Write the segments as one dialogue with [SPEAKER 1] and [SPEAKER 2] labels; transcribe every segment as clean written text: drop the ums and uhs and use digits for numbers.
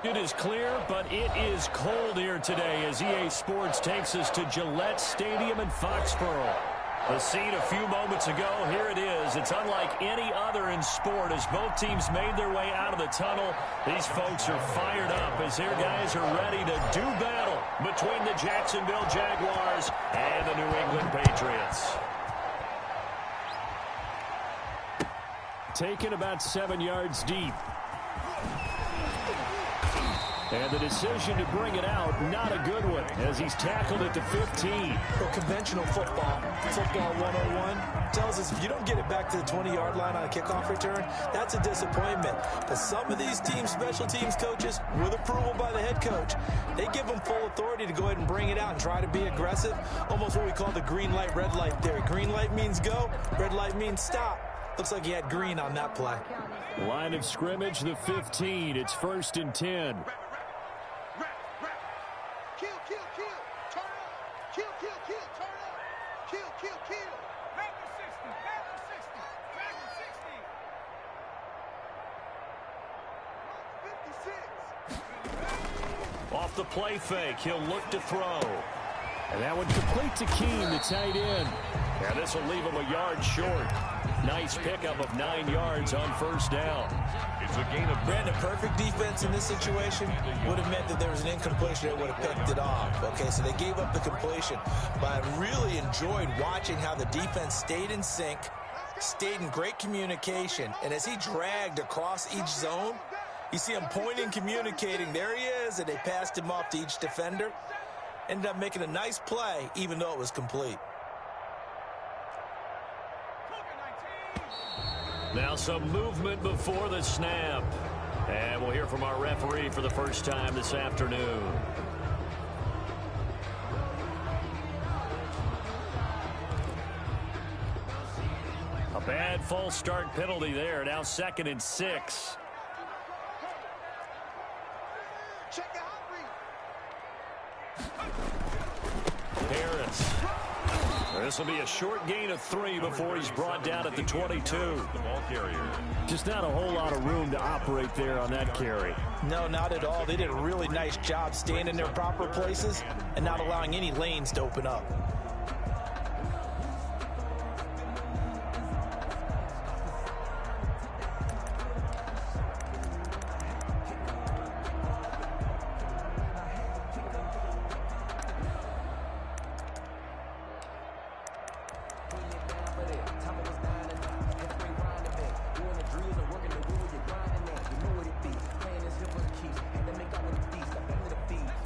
[SPEAKER 1] It is clear, but it is cold here today as EA Sports takes us to Gillette Stadium in Foxborough. The scene a few moments ago, here it is. It's unlike any other in sport as both teams made their way out of the tunnel. These folks are fired up as their guys are ready to do battle between the Jacksonville Jaguars and the New England Patriots. Taken about 7 yards deep. And the decision to bring it out, not a good one, as he's tackled at the 15.
[SPEAKER 2] Well, conventional football 101, tells us if you don't get it back to the 20-yard line on a kickoff return, that's a disappointment. But some of these teams, special teams coaches, with approval by the head coach, they give them full authority to go ahead and bring it out and try to be aggressive, almost what we call the green light, red light theory. Green light means go, red light means stop. Looks like he had green on that play.
[SPEAKER 1] Line of scrimmage, the 15. It's 1st and 10. Off the play fake, he'll look to throw. And that one complete to Keene, the tight end. And this will leave him a yard short. Nice pickup of 9 yards on 1st down.
[SPEAKER 3] It's a gain of
[SPEAKER 2] Brandon, perfect defense in this situation would have meant that there was an incompletion that would have picked it off. Okay, so they gave up the completion. But I really enjoyed watching how the defense stayed in sync, stayed in great communication, and as he dragged across each zone, you see him pointing, communicating. There he is, and they passed him off to each defender. Ended up making a nice play, even though it was complete.
[SPEAKER 1] Now some movement before the snap. And we'll hear from our referee for the first time this afternoon. A bad false start penalty there. Now 2nd and 6. Harris. This will be a short gain of 3 before he's brought down at the 22.
[SPEAKER 3] the ball carrier.
[SPEAKER 1] Just not a whole lot of room to operate there on that carry.
[SPEAKER 2] No, not at all. They did a really nice job staying in their proper places and not allowing any lanes to open up.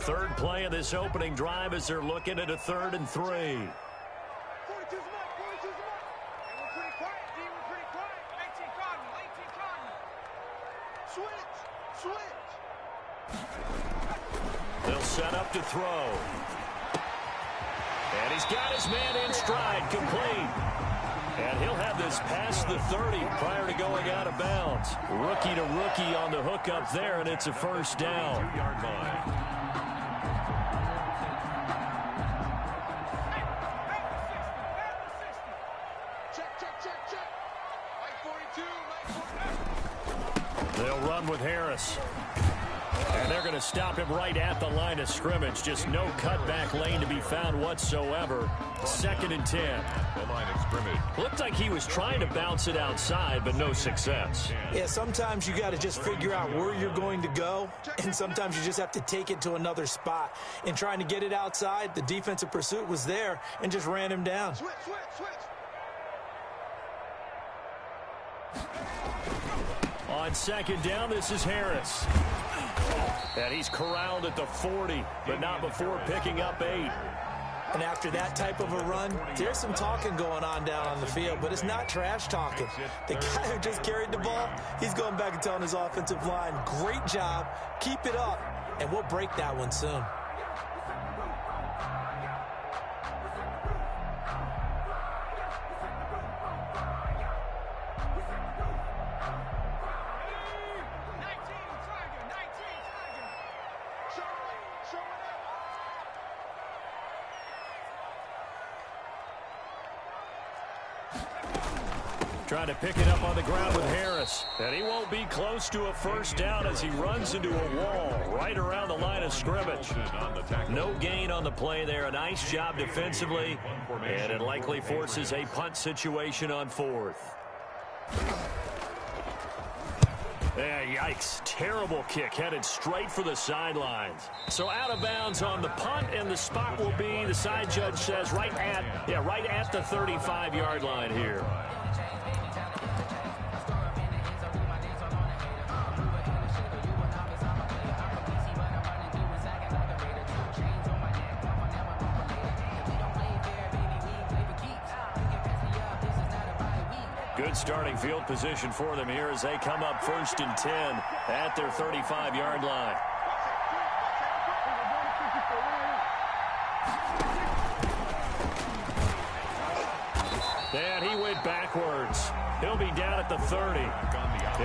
[SPEAKER 1] Third play of this opening drive as they're looking at a 3rd and 3. They'll set up to throw. And he's got his man in stride, complete. And he'll have this past the 30 prior to going out of bounds. Rookie to rookie on the hook up there, and it's a 1st down.
[SPEAKER 3] 2-yard line.
[SPEAKER 1] They'll run with Harris. And they're going to stop him right at the line of scrimmage. Just no cutback lane to be found whatsoever. 2nd and 10.
[SPEAKER 3] The line of scrimmage.
[SPEAKER 1] Looked like he was trying to bounce it outside, but no success.
[SPEAKER 2] Yeah, sometimes you got to just figure out where you're going to go, and sometimes you just have to take it to another spot. In trying to get it outside, the defensive pursuit was there and just ran him down.
[SPEAKER 1] On 2nd down, this is Harris. And he's corralled at the 40, but not before picking up 8.
[SPEAKER 2] And after that type of a run, there's some talking going on down on the field, but it's not trash talking. The guy who just carried the ball, he's going back and telling his offensive line, great job, keep it up, and we'll break that one soon.
[SPEAKER 1] Trying to pick it up on the ground with Harris. And he won't be close to a first down as he runs into a wall right around the line of scrimmage. No gain on the play there. A nice job defensively. And it likely forces a punt situation on 4th. Yeah, yikes. Terrible kick headed straight for the sidelines. So out of bounds on the punt, and the spot will be, the side judge says, right at the 35-yard line here. Good starting field position for them here as they come up 1st and 10 at their 35-yard line. And he went backwards. He'll be down at the 30.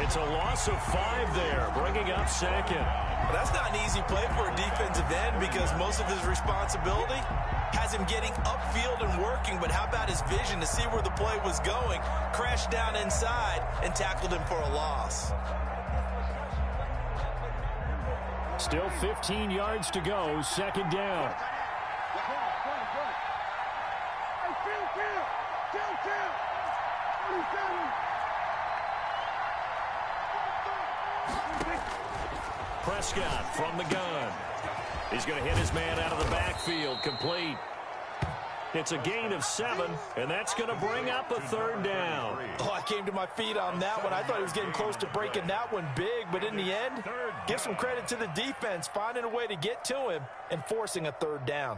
[SPEAKER 1] It's a loss of 5 there, bringing up 2nd.
[SPEAKER 2] Well, that's not an easy play for a defensive end because most of his responsibility has him getting upfield and working, but how about his vision to see where the play was going, crashed down inside, and tackled him for a loss.
[SPEAKER 1] Still 15 yards to go, 2nd down. Prescott from the gun. He's going to hit his man out of the backfield, complete. It's a gain of 7, and that's going to bring up a 3rd down.
[SPEAKER 2] Oh, I came to my feet on that one. I thought he was getting close to breaking that one big, but in the end, give some credit to the defense, finding a way to get to him and forcing a 3rd down.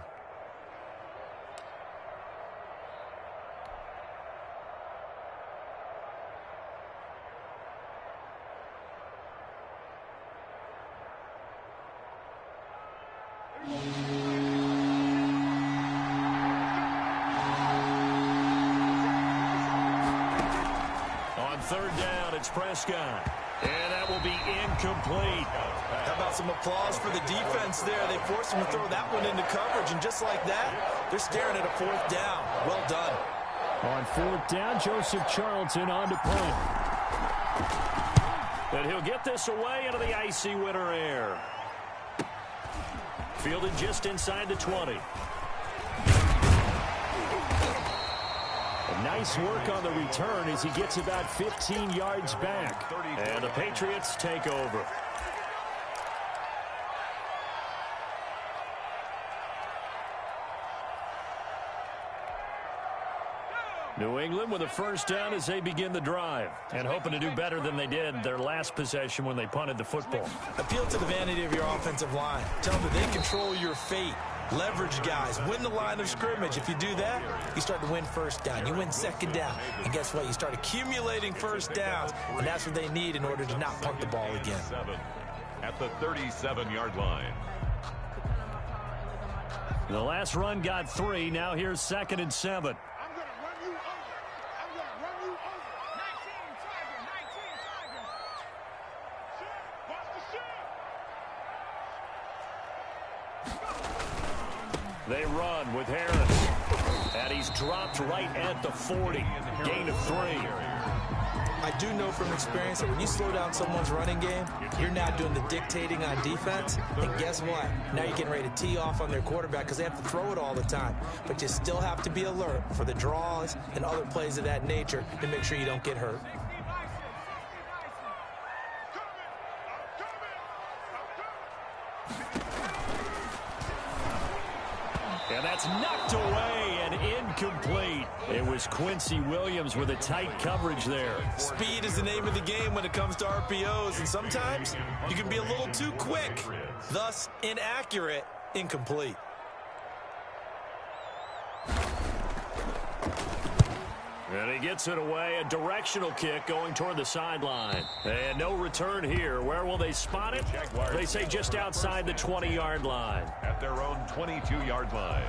[SPEAKER 1] On 3rd down, it's Prescott. And that will be incomplete.
[SPEAKER 2] How about some applause for the defense there? They forced him to throw that one into coverage, and just like that, they're staring at a 4th down. Well done.
[SPEAKER 1] On 4th down, Joseph Charlton on to punt. And he'll get this away into the icy winter air. Fielded just inside the 20. Nice work on the return as he gets about 15 yards back. And the Patriots take over. New England with a 1st down as they begin the drive, and hoping to do better than they did their last possession when they punted the football.
[SPEAKER 2] Appeal to the vanity of your offensive line. Tell them that they control your fate. Leverage guys. Win the line of scrimmage. If you do that, you start to win 1st down. You win 2nd down. And guess what? You start accumulating 1st downs, and that's what they need in order to not punt the ball again.
[SPEAKER 3] At the 37-yard line.
[SPEAKER 1] The last run got 3. Now here's 2nd and 7. They run with Harris. And he's dropped right at the 40. Gain of 3.
[SPEAKER 2] I do know from experience that when you slow down someone's running game, you're now doing the dictating on defense. And guess what? Now you're getting ready to tee off on their quarterback because they have to throw it all the time. But you still have to be alert for the draws and other plays of that nature to make sure you don't get hurt.
[SPEAKER 1] And that's knocked away and incomplete. It was Quincy Williams with a tight coverage there.
[SPEAKER 2] Speed is the name of the game when it comes to RPOs, and sometimes you can be a little too quick, thus inaccurate, incomplete.
[SPEAKER 1] And he gets it away, a directional kick going toward the sideline. And no return here. Where will they spot it? They say just outside the 20-yard line.
[SPEAKER 3] At their own 22-yard line.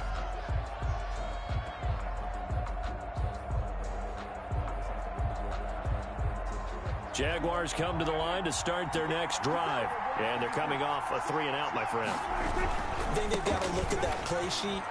[SPEAKER 1] Jaguars come to the line to start their next drive. And they're coming off a 3-and-out, my friend.
[SPEAKER 2] I think they've got to look at that play sheet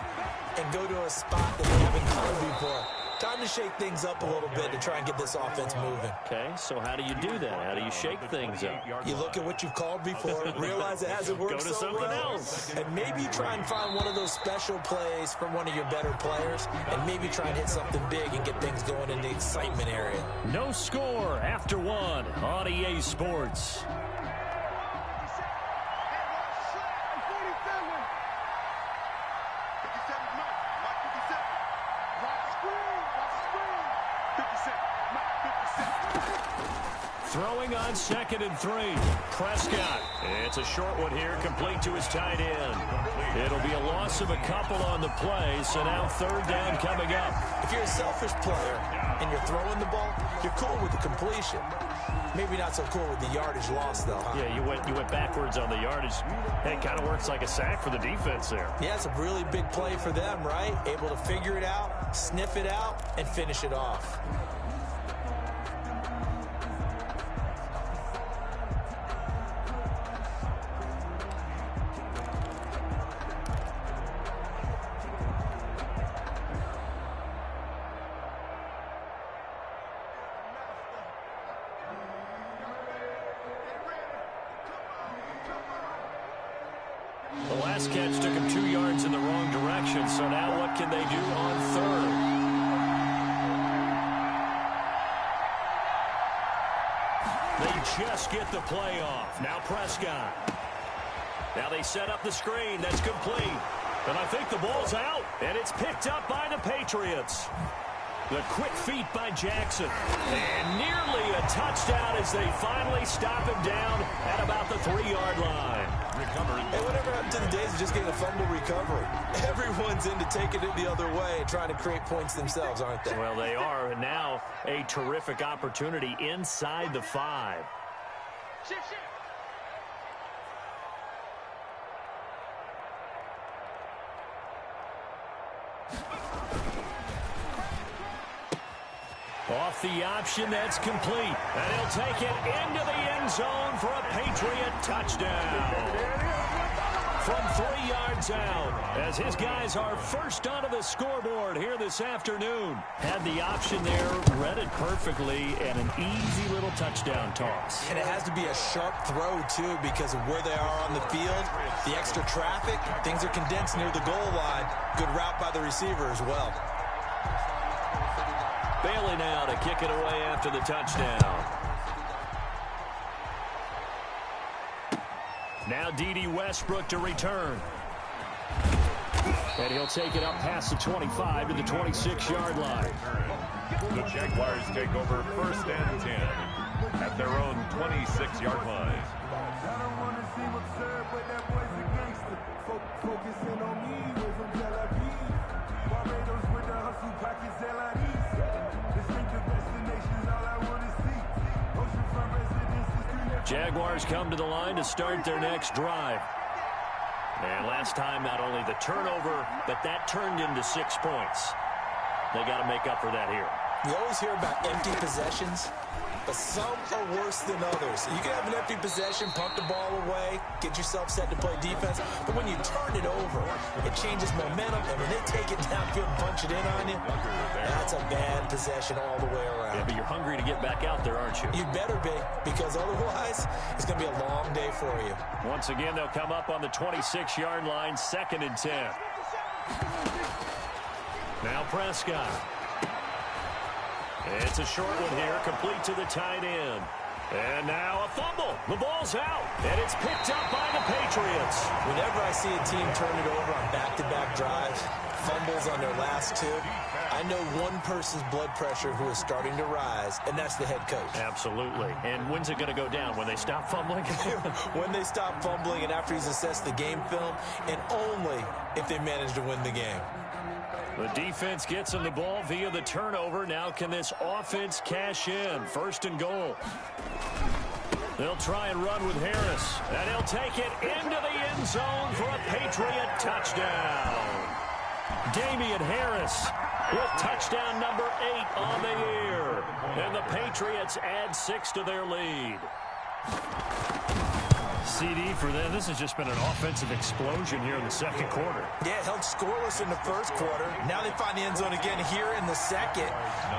[SPEAKER 2] and go to a spot that they haven't come before. Time to shake things up a little bit to try and get this offense moving.
[SPEAKER 1] Okay, so how do you do that? How do you shake things up?
[SPEAKER 2] You look at what you've called before, realize it hasn't worked
[SPEAKER 1] Go to
[SPEAKER 2] so
[SPEAKER 1] something
[SPEAKER 2] well,
[SPEAKER 1] else.
[SPEAKER 2] and maybe you try and find one of those special plays from one of your better players, and maybe try and hit something big and get things going in the excitement area.
[SPEAKER 1] No score after one on EA Sports. Throwing on 2nd and 3. Prescott. It's a short one here, complete to his tight end. It'll be a loss of a couple on the play, so now 3rd down coming up.
[SPEAKER 2] If you're a selfish player and you're throwing the ball, you're cool with the completion. Maybe not so cool with the yardage loss, though, huh?
[SPEAKER 1] Yeah, you went backwards on the yardage. Hey, it kind of works like a sack for the defense there.
[SPEAKER 2] Yeah, it's a really big play for them, right? Able to figure it out, sniff it out, and finish it off.
[SPEAKER 1] The last catch took him 2 yards in the wrong direction, so now what can they do on 3rd? They just get the play off. Now Prescott. Now they set up the screen. That's complete. And I think the ball's out, and it's picked up by the Patriots. The quick feet by Jackson. And nearly a touchdown as they finally stop him down at about the 3-yard line.
[SPEAKER 2] Hey, whatever happened to the days of just getting a fumble recovery? Everyone's into taking it the other way and trying to create points themselves, aren't they?
[SPEAKER 1] Well, they are. And now a terrific opportunity inside the 5. Off the option, that's complete. And he'll take it into the end zone for a Patriot touchdown. From 3 yards out, as his guys are first onto the scoreboard here this afternoon. Had the option there, read it perfectly, and an easy little touchdown toss.
[SPEAKER 2] And it has to be a sharp throw, too, because of where they are on the field. The extra traffic, things are condensed near the goal line. Good route by the receiver as well.
[SPEAKER 1] Bailey now to kick it away after the touchdown. Now D.D. Westbrook to return. And he'll take it up past the 25 to the 26-yard line.
[SPEAKER 3] The Jaguars take over 1st and 10 at their own 26-yard line.
[SPEAKER 1] Jaguars come to the line to start their next drive. And last time, not only the turnover, but that turned into 6 points. They got to make up for that here.
[SPEAKER 2] You always hear about empty possessions, but some are worse than others. You can have an empty possession, pump the ball away, get yourself set to play defense, but when you turn it over, it changes momentum, and when they take it downfield and punch it in on you, that's a bad possession all the way around.
[SPEAKER 1] Yeah, but you're hungry to get back out there, aren't you?
[SPEAKER 2] You better be, because otherwise, it's going to be a long day for you.
[SPEAKER 1] Once again, they'll come up on the 26-yard line, 2nd and 10. Now Prescott. It's a short one here, complete to the tight end. And now a fumble. The ball's out, and it's picked up by the Patriots.
[SPEAKER 2] Whenever I see a team turn it over on back-to-back drives, fumbles on their last 2, I know one person's blood pressure who is starting to rise, and that's the head coach.
[SPEAKER 1] Absolutely. And when's it going to go down? When they stop fumbling?
[SPEAKER 2] When they stop fumbling and after he's assessed the game film, and only if they manage to win the game.
[SPEAKER 1] The defense gets him the ball via the turnover. Now can this offense cash in? 1st and goal. They'll try and run with Harris. And he'll take it into the end zone for a Patriot touchdown. Damian Harris with touchdown number 8 on the year. And the Patriots add 6 to their lead. CD for them. This has just been an offensive explosion here in the second quarter.
[SPEAKER 2] Yeah, held scoreless in the first quarter. Now they find the end zone again here in the second.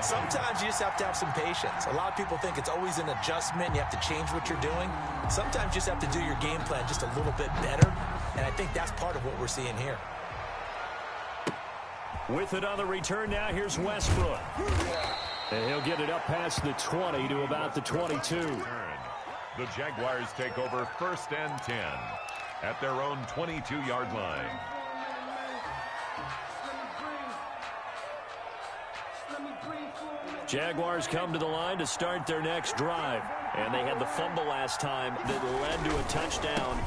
[SPEAKER 2] Sometimes you just have to have some patience. A lot of people think it's always an adjustment. You have to change what you're doing. Sometimes you just have to do your game plan just a little bit better. And I think that's part of what we're seeing here.
[SPEAKER 1] With it on the return now, here's Westbrook. And he'll get it up past the 20 to about the 22.
[SPEAKER 3] The Jaguars take over 1st and 10 at their own 22-yard line.
[SPEAKER 1] Jaguars come to the line to start their next drive. And they had the fumble last time that led to a touchdown.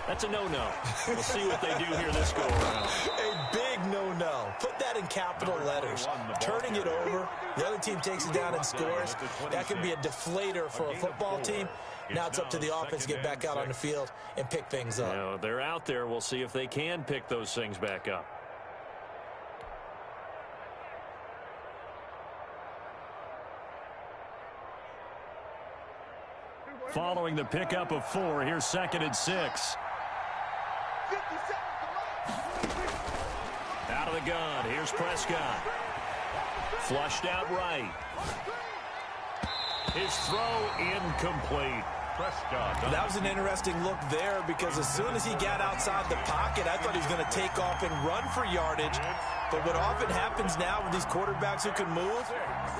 [SPEAKER 1] That's a no-no. We'll see what they do here this go-around.
[SPEAKER 2] A big no-no. Put that in capital letters. Turning it over, the other team takes it down and scores. That could be a deflator for a football team. Now it's up to the offense to get back out on the field and pick things up.
[SPEAKER 1] You know, they're out there. We'll see if they can pick those things back up. Following the pickup of 4, here's 2nd and 6. Out of the gun, here's Prescott. Flushed out right. His throw incomplete.
[SPEAKER 3] Prescott.
[SPEAKER 2] That was an interesting look there because as soon as he got outside the pocket, I thought he was going to take off and run for yardage. But what often happens now with these quarterbacks who can move,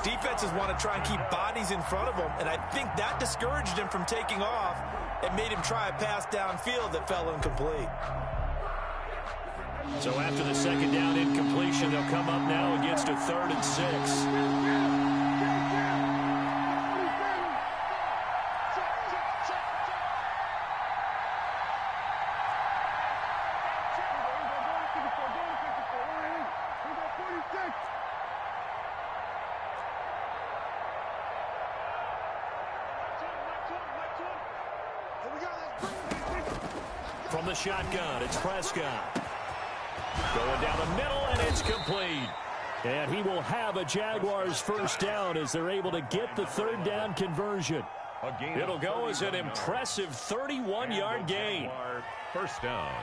[SPEAKER 2] defenses want to try and keep bodies in front of them. And I think that discouraged him from taking off and made him try a pass downfield that fell incomplete.
[SPEAKER 1] So after the second down incompletion, they'll come up now against a 3rd and 6. From the shotgun, it's Prescott. Going down the middle, and it's complete. And he will have a Jaguars first down as they're able to get the 3rd down conversion. It'll go as an impressive 31-yard gain.
[SPEAKER 3] First down.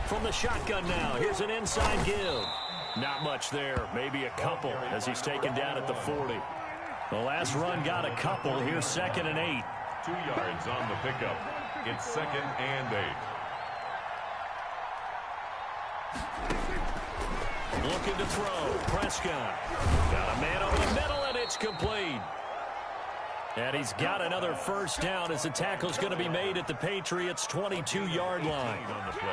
[SPEAKER 1] From the shotgun now, here's an inside give. Not much there, maybe a couple as he's taken down at the 40. The last run got a couple. Here's 2nd and 8.
[SPEAKER 3] 2 yards on the pickup. It's 2nd and 8.
[SPEAKER 1] Looking to throw. Prescott. Got a man over the middle, and it's complete. And he's got another first down as the tackle's going to be made at the Patriots' 22-yard line.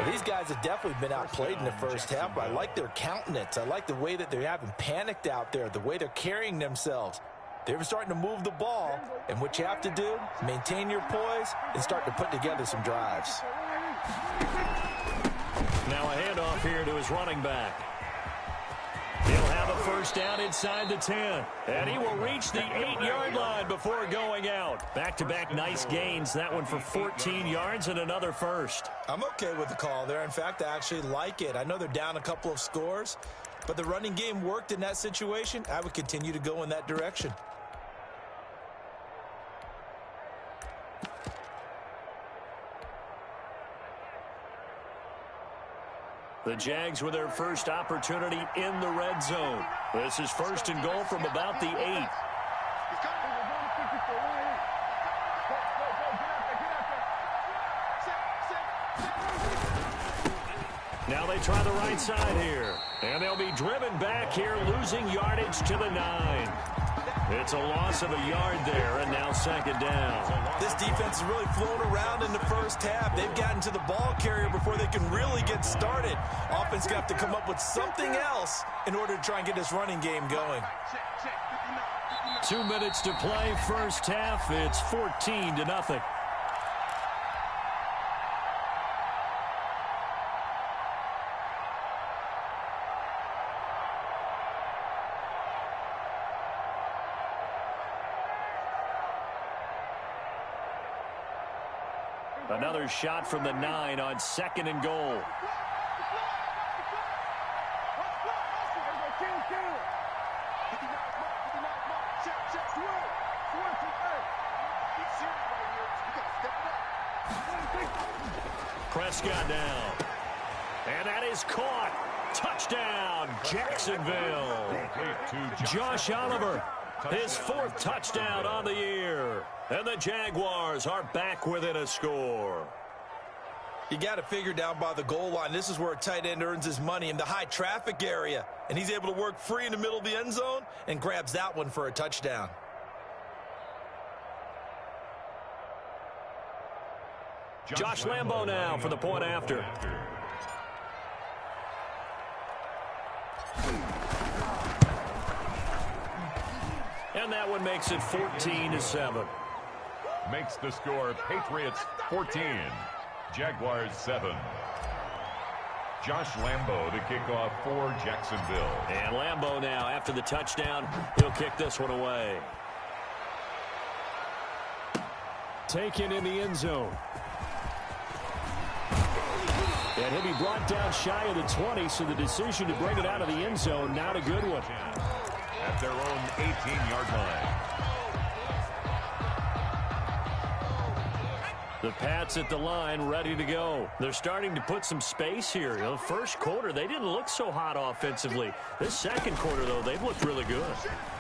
[SPEAKER 2] These guys have definitely been outplayed in the first half, but I like their countenance. I like the way that they haven't panicked out there, the way they're carrying themselves. They're starting to move the ball, and what you have to do, maintain your poise and start to put together some drives.
[SPEAKER 1] Now a handoff here to his running back. He'll have a first down inside the 10. And he will reach the 8-yard line before going out. Back-to-back nice gains. That one for 14 yards and another first.
[SPEAKER 2] I'm okay with the call there. In fact, I actually like it. I know they're down a couple of scores, but the running game worked in that situation. I would continue to go in that direction.
[SPEAKER 1] The Jags with their first opportunity in the red zone. This is 1st and goal from about the 8. Now they try the right side here. And they'll be driven back here, losing yardage to the 9. It's a loss of a yard there, and now 2nd down.
[SPEAKER 2] This defense has really flown around in the first half. They've gotten to the ball carrier before they can really get started. Offense going to have to come up with something else in order to try and get this running game going.
[SPEAKER 1] 2 minutes to play, first half. It's 14-0. Another shot from the 9 on 2nd and goal. Prescott down. And that is caught. Touchdown, Jacksonville. Josh Oliver, his 4th touchdown on the year. And the Jaguars are back within a score.
[SPEAKER 2] You got to figure down by the goal line. This is where a tight end earns his money, in the high traffic area. And he's able to work free in the middle of the end zone and grabs that one for a touchdown.
[SPEAKER 1] Josh Lambo now for the point after. And that one makes it 14-7.
[SPEAKER 3] Makes the score Patriots 14, Jaguars 7. Josh Lambo to kick off for Jacksonville.
[SPEAKER 1] And Lambo now, after the touchdown, he'll kick this one away. Taken in the end zone. And he'll be brought down shy of the 20, so the decision to bring it out of the end zone, not a good one.
[SPEAKER 3] At their own 18-yard line.
[SPEAKER 1] The Pats at the line, ready to go. They're starting to put some space here. The first quarter, they didn't look so hot offensively. This second quarter, though, they've looked really good.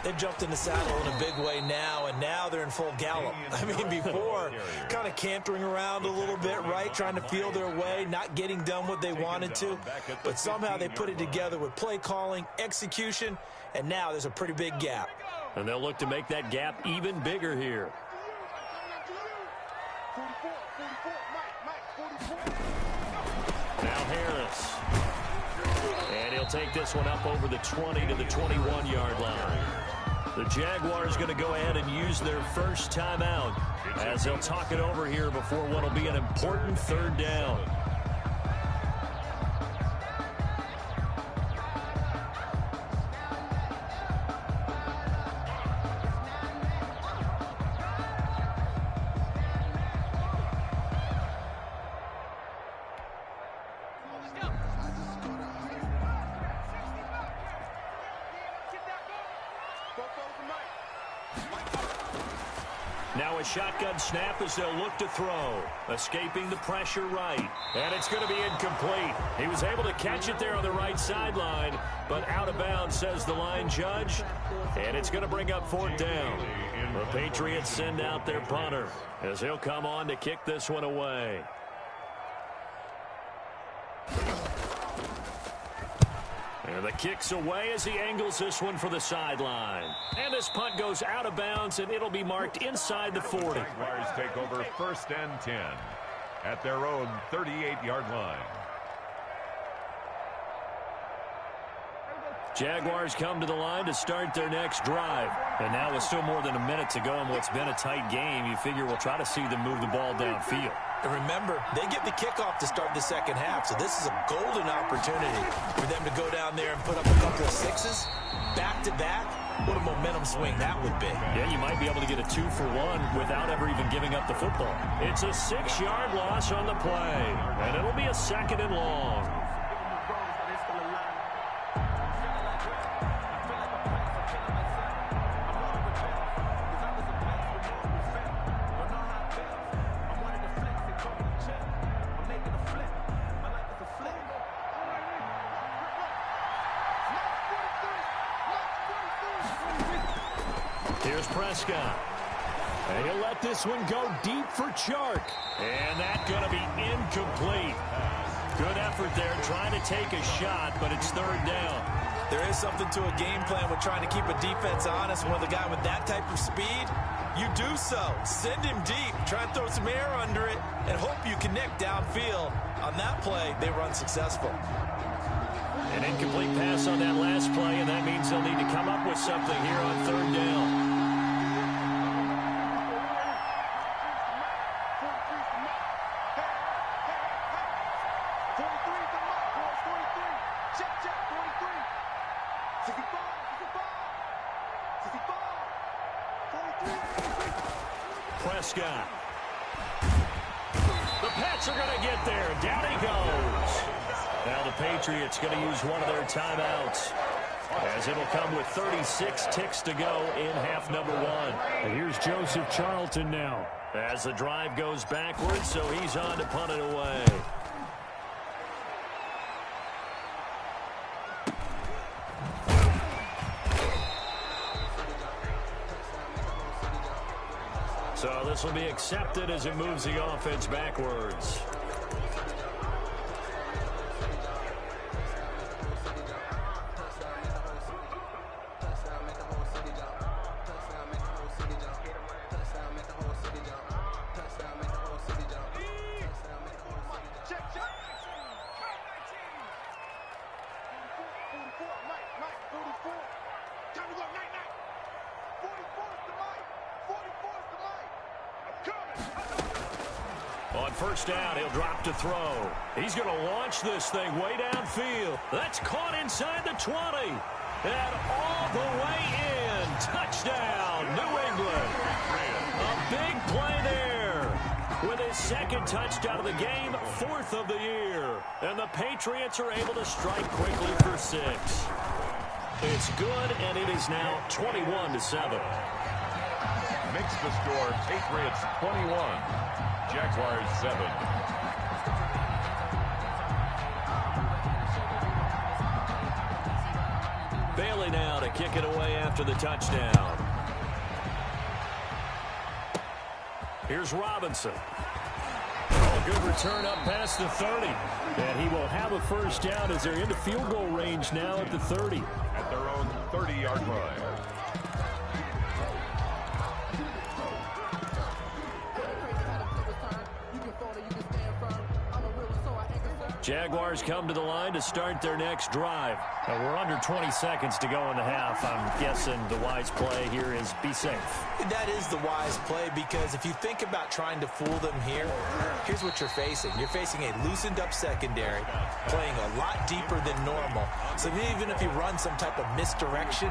[SPEAKER 2] They've jumped in the saddle in a big way now, and now they're in full gallop. I mean, before, kind of cantering around a little bit, right, trying to feel their way, not getting done what they wanted to. But somehow they put it together with play calling, execution, and now there's a pretty big gap.
[SPEAKER 1] And they'll look to make that gap even bigger here. Now Harris. And he'll take this one up over the 20 to the 21-yard line. The Jaguars going to go ahead and use their first timeout as they'll talk it over here before what will be an important 3rd down. Now a shotgun snap as they'll look to throw. Escaping the pressure right. And it's going to be incomplete. He was able to catch it there on the right sideline, but out of bounds, says the line judge. And it's going to bring up 4th down. The Patriots send out their punter as he'll come on to kick this one away. And the kick's away as he angles this one for the sideline. And this punt goes out of bounds, and it'll be marked inside the 40.
[SPEAKER 3] Jaguars take over 1st and 10 at their own 38-yard line.
[SPEAKER 1] Jaguars come to the line to start their next drive. And now with still more than a minute to go in what's been a tight game, you figure we'll try to see them move the ball downfield.
[SPEAKER 2] And remember, they get the kickoff to start the second half, so this is a golden opportunity for them to go down there and put up a couple of 6s back-to-back. What a momentum swing that would be.
[SPEAKER 1] Yeah, you might be able to get a 2-for-1 without ever even giving up the football. It's a 6-yard loss on the play, and it'll be a 2nd and long. Here's Prescott. And he'll let this one go deep for Chark. And that's going to be incomplete. Good effort there trying to take a shot, but it's 3rd down.
[SPEAKER 2] There is something to a game plan with trying to keep a defense honest. When the guy with that type of speed, you do so. Send him deep. Try and throw some air under it and hope you connect downfield. On that play, they were unsuccessful.
[SPEAKER 1] An incomplete pass on that last play, and that means they'll need to come up with something here on 3rd down. Prescott. The Pats are going to get there. Down he goes. Now the Patriots going to use one of their timeouts, as it'll come with 36 ticks to go in half number one.
[SPEAKER 4] And here's Joseph Charlton now.
[SPEAKER 1] As the drive goes backwards, so he's on to punt it away. So this will be accepted as it moves the offense backwards. On first down, he'll drop to throw. He's going to launch this thing way downfield. That's caught inside the 20. And all the way in. Touchdown, New England. A big play there. With his second touchdown of the game, fourth of the year. And the Patriots are able to strike quickly for 6. It's good, and it is now 21-7.
[SPEAKER 3] Makes the score Patriots 21, Jaguars 7.
[SPEAKER 1] Bailey now to kick it away after the touchdown. Here's Robinson. Oh, good return up past the 30.
[SPEAKER 4] And he will have a first down as they're into field goal range now at the 30.
[SPEAKER 3] At their own 30-yard line.
[SPEAKER 1] Jaguars come to the line to start their next drive.
[SPEAKER 4] We're under 20 seconds to go in the half. I'm guessing the wise play here is be safe.
[SPEAKER 2] That is the wise play, because if you think about trying to fool them here, here's what you're facing. You're facing a loosened up secondary, playing a lot deeper than normal. So even if you run some type of misdirection,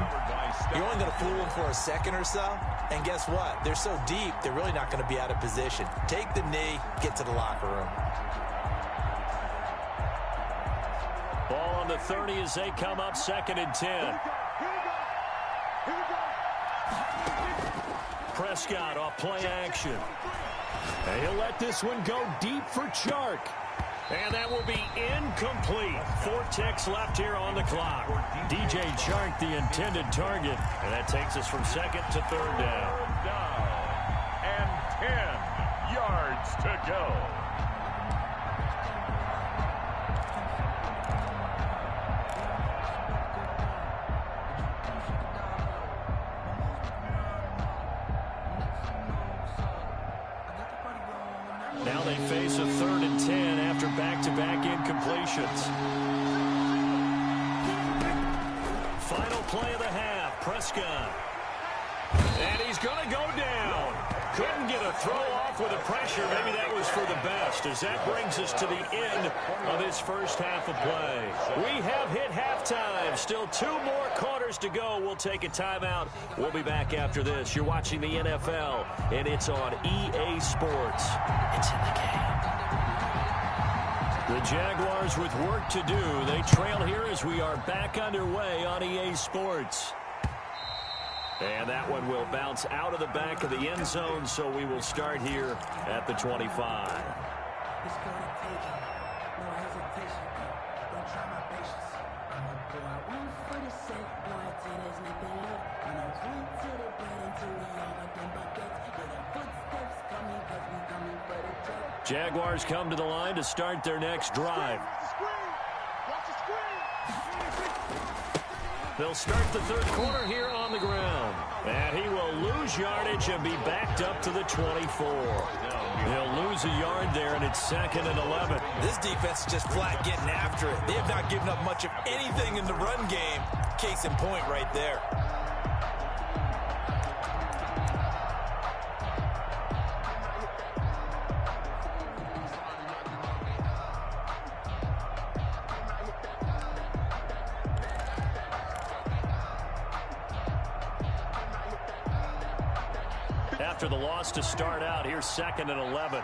[SPEAKER 2] you're only going to fool them for a second or so. And guess what? They're so deep, they're really not going to be out of position. Take the knee, get to the locker room.
[SPEAKER 1] Ball on the 30 as they come up 2nd and 10. Prescott off play action.
[SPEAKER 4] And he'll let this one go deep for Chark.
[SPEAKER 1] And that will be incomplete. 4 ticks left here on the clock.
[SPEAKER 4] DJ Chark, the intended target.
[SPEAKER 1] And that takes us from 2nd to 3rd down.
[SPEAKER 3] And 10 yards to go.
[SPEAKER 1] Now they face a 3rd and 10 after back-to-back incompletions. Final play of the half, Prescott. And he's going to go down. Couldn't get a throw off with the pressure. Maybe that was for the best, as that brings us to the end of this first half of play. We have hit halftime. Still 2 more quarters to go. We'll take a timeout. We'll be back after this. You're watching the NFL, and it's on EA Sports. It's in the game. The Jaguars with work to do. They trail here as we are back underway on EA Sports. And that one will bounce out of the back of the end zone, so we will start here at the 25. Jaguars come to the line to start their next drive. They'll start the 3rd quarter here on the ground. And he will lose yardage and be backed up to the 24. He'll lose a yard there, and it's 2nd and 11.
[SPEAKER 2] This defense is just flat getting after it. They have not given up much of anything in the run game. Case in point right there.
[SPEAKER 1] After the loss to start out, here's 2nd and 11.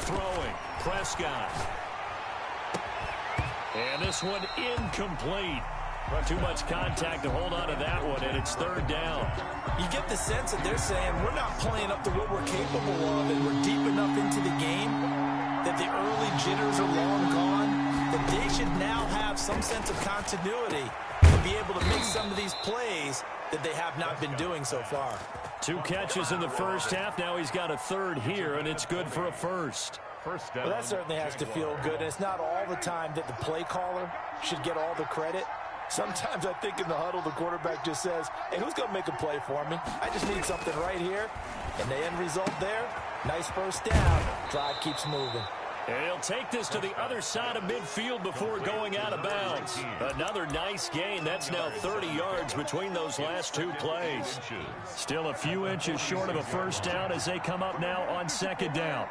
[SPEAKER 1] Throwing, Prescott. And this one incomplete. Too much contact to hold on to that one, and it's third down.
[SPEAKER 2] You get the sense that they're saying we're not playing up to what we're capable of, and we're deep enough into the game that the early jitters are long gone, that they should now have some sense of continuity and be able to make some of these plays that they have not been doing so far.
[SPEAKER 1] 2 catches in the first half. Now he's got a third here, and it's good for a first.
[SPEAKER 3] First down.
[SPEAKER 2] Well, that certainly has to feel good, and it's not all the time that the play caller should get all the credit. Sometimes I think in the huddle, the quarterback just says, hey, who's going to make a play for me? I just need something right here. And the end result there, nice first down. Drive keeps moving.
[SPEAKER 1] And he'll take this to the other side of midfield before going out of bounds. Another nice gain. That's now 30 yards between those last 2 plays. Still a few inches short of a first down as they come up now on second down.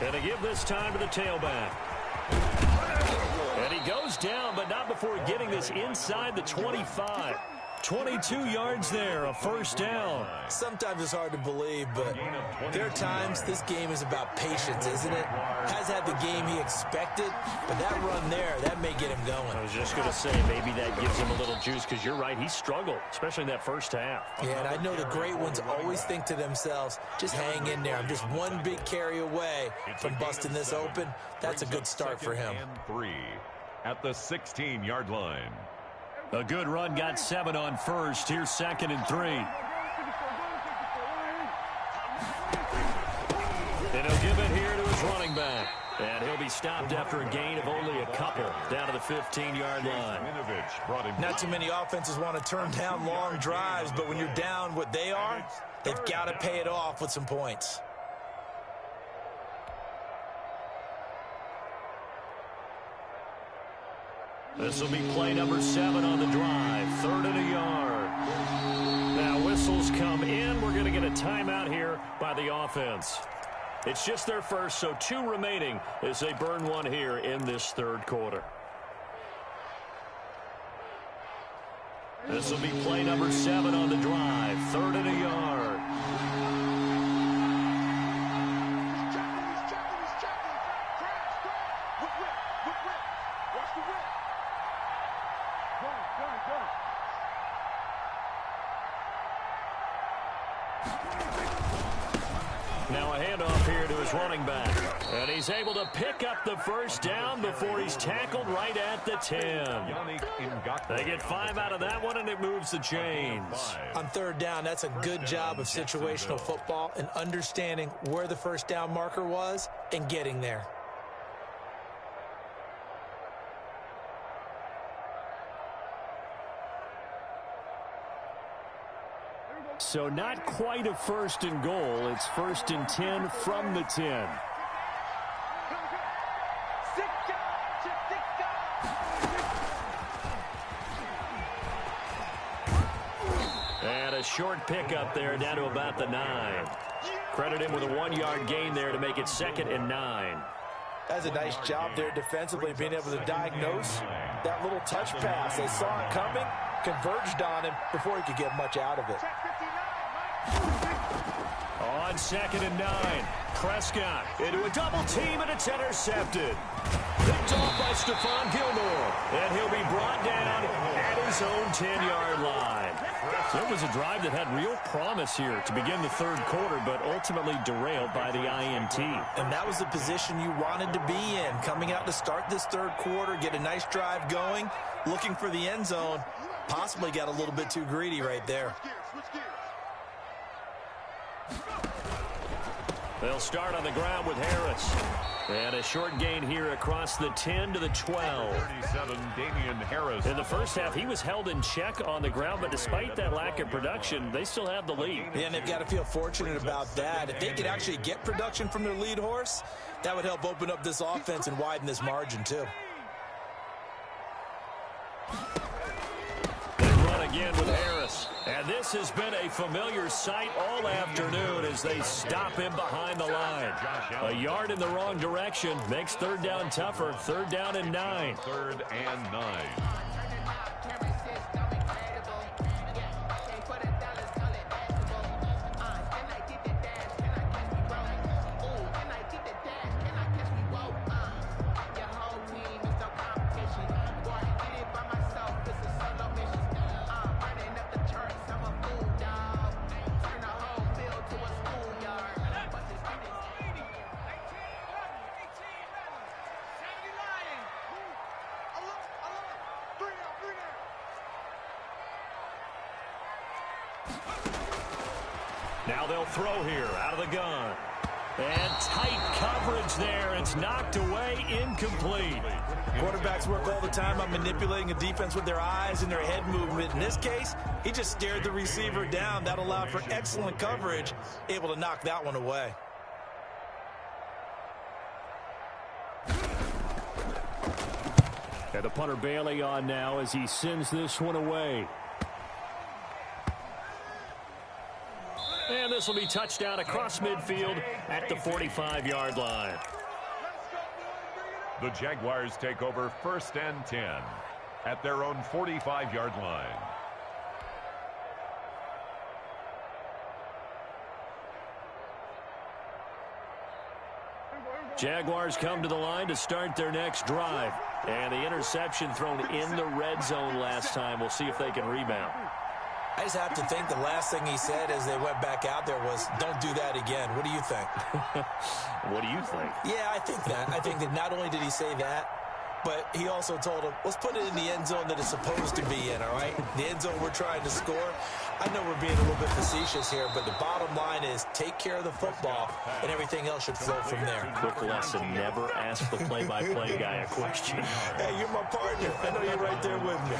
[SPEAKER 1] And they give this time to the tailback. And he goes down, but not before getting this inside the 25. 22 yards there, a first down.
[SPEAKER 2] Sometimes it's hard to believe, but there are times this game is about patience, isn't it? Has had the game he expected, but that run there, that may get him going.
[SPEAKER 1] I was just going to say, maybe that gives him a little juice, because you're right, he struggled, especially in that first half.
[SPEAKER 2] Yeah, and I know the great ones always think to themselves, just hang in there. I'm just one big carry away from busting this open. That's a good start for him.
[SPEAKER 3] 3 at the 16-yard line.
[SPEAKER 1] A good run, got 7 on first. Here's 2nd and 3. And he'll give it here to his running back. And he'll be stopped after a gain of only a couple down to the 15-yard line.
[SPEAKER 2] Not too many offenses want to turn down long drives, but when you're down what they are, they've got to pay it off with some points.
[SPEAKER 1] This will be play number 7 on the drive. 3rd and a yard. Now whistles come in. We're going to get a timeout here by the offense. It's just their first, so 2 remaining as they burn one here in this 3rd quarter. This will be play number 7 on the drive. 3rd and a yard. Now a handoff here to his running back. And he's able to pick up the first down before he's tackled right at the 10. They get 5 out of that one, and it moves the chains.
[SPEAKER 2] On 3rd down, that's a good job of situational football and understanding where the first down marker was and getting there.
[SPEAKER 1] So not quite a 1st and goal. It's 1st and 10 from the 10. And a short pickup there down to about the 9. Credit him with a 1-yard gain there to make it 2nd and 9.
[SPEAKER 2] That's a nice job there defensively, being able to diagnose that little touch pass. They saw it coming, converged on him before he could get much out of it.
[SPEAKER 1] On 2nd and 9, Prescott into a double team, and it's intercepted. Picked off by Stephon Gilmore, and he'll be brought down at his own 10-yard line. So it was a drive that had real promise here to begin the 3rd quarter, but ultimately derailed by the INT.
[SPEAKER 2] And that was the position you wanted to be in, coming out to start this 3rd quarter, get a nice drive going, looking for the end zone. Possibly got a little bit too greedy right there.
[SPEAKER 1] They'll start on the ground with Harris. And a short gain here across the 10 to the 12.
[SPEAKER 3] 37, Damian Harris.
[SPEAKER 1] In the first half, he was held in check on the ground, but despite that lack of production, they still have the lead.
[SPEAKER 2] Yeah, and they've got to feel fortunate about that. If they could actually get production from their lead horse, that would help open up this offense and widen this margin, too.
[SPEAKER 1] They run again with Harris. And this has been a familiar sight all afternoon as they stop him behind the line. A yard in the wrong direction makes 3rd down tougher. 3rd down and 9.
[SPEAKER 3] 3rd and 9.
[SPEAKER 1] Now they'll throw here out of the gun. And tight coverage there. It's knocked away, incomplete.
[SPEAKER 2] Quarterbacks work all the time on manipulating a defense with their eyes and their head movement. In this case, he just stared the receiver down. That allowed for excellent coverage, able to knock that one away.
[SPEAKER 1] And the punter Bailey on now as he sends this one away. And this will be touchdown across midfield at the 45-yard line.
[SPEAKER 3] The Jaguars take over 1st and 10 at their own 45-yard line.
[SPEAKER 1] Jaguars come to the line to start their next drive. And the interception thrown in the red zone last time. We'll see if they can rebound.
[SPEAKER 2] I just have to think the last thing he said as they went back out there was, don't do that again. What do you think?
[SPEAKER 1] What do you think?
[SPEAKER 2] Yeah, I think that. I think that not only did he say that, but he also told him, let's put it in the end zone that it's supposed to be in, all right? The end zone we're trying to score. I know we're being a little bit facetious here, but the bottom line is take care of the football, and everything else should flow from there.
[SPEAKER 1] Quick lesson, never ask the play-by-play guy a question.
[SPEAKER 2] Hey, you're my partner. I know you're right there with me.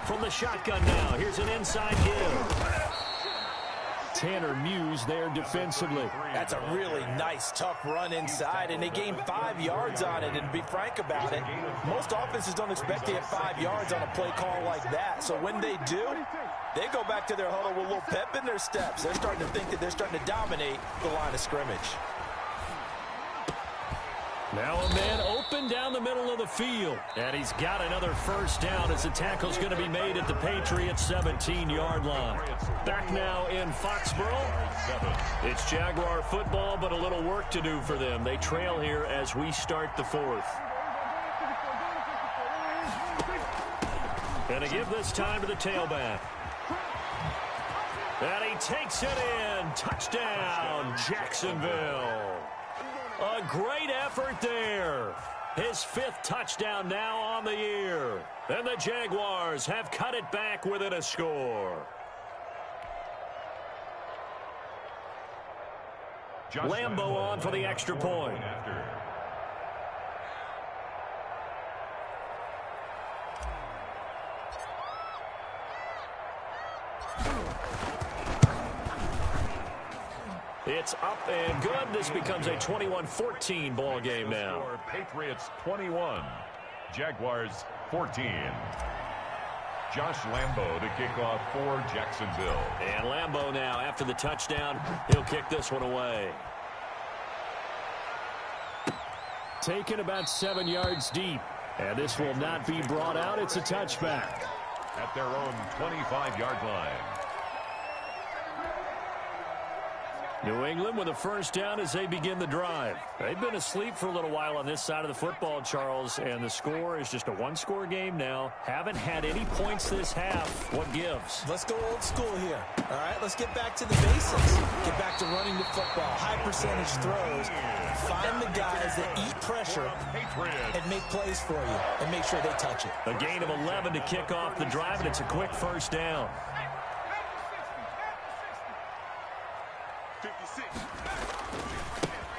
[SPEAKER 1] From the shotgun now, here's an inside give. Tanner Muse there defensively.
[SPEAKER 2] That's a really nice, tough run inside, and they gained 5 yards on it. And to be frank about it, most offenses don't expect to get 5 yards on a play call like that. So when they do, they go back to their huddle with a little pep in their steps. They're starting to think that they're starting to dominate the line of scrimmage.
[SPEAKER 1] Now a man open down the middle of the field. And he's got another first down as the tackle's going to be made at the Patriots' 17-yard line. Back now in Foxborough. It's Jaguar football, but a little work to do for them. They trail here as we start the 4th. And to give this time to the tailback. And he takes it in. Touchdown, Jacksonville. A great effort there. His 5th touchdown now on the year. And the Jaguars have cut it back within a score. Lambo on for the extra point. It's up and good. This becomes a 21-14 ball game now.
[SPEAKER 3] Patriots 21, Jaguars 14. Josh Lambo to kick off for Jacksonville.
[SPEAKER 1] And Lambo now, after the touchdown, he'll kick this one away. Taken about 7 yards deep. And this will not be brought out. It's a touchback.
[SPEAKER 3] At their own 25-yard line.
[SPEAKER 1] New England with a first down as they begin the drive. They've been asleep for a little while on this side of the football, Charles, and the score is just a one-score game now. Haven't had any points this half. What gives?
[SPEAKER 2] Let's go old school here. All right, let's get back to the basics. Get back to running the football, high percentage throws. Find the guys that eat pressure and make plays for you and make sure they touch it.
[SPEAKER 1] A gain of 11 to kick off the drive, and it's a quick first down.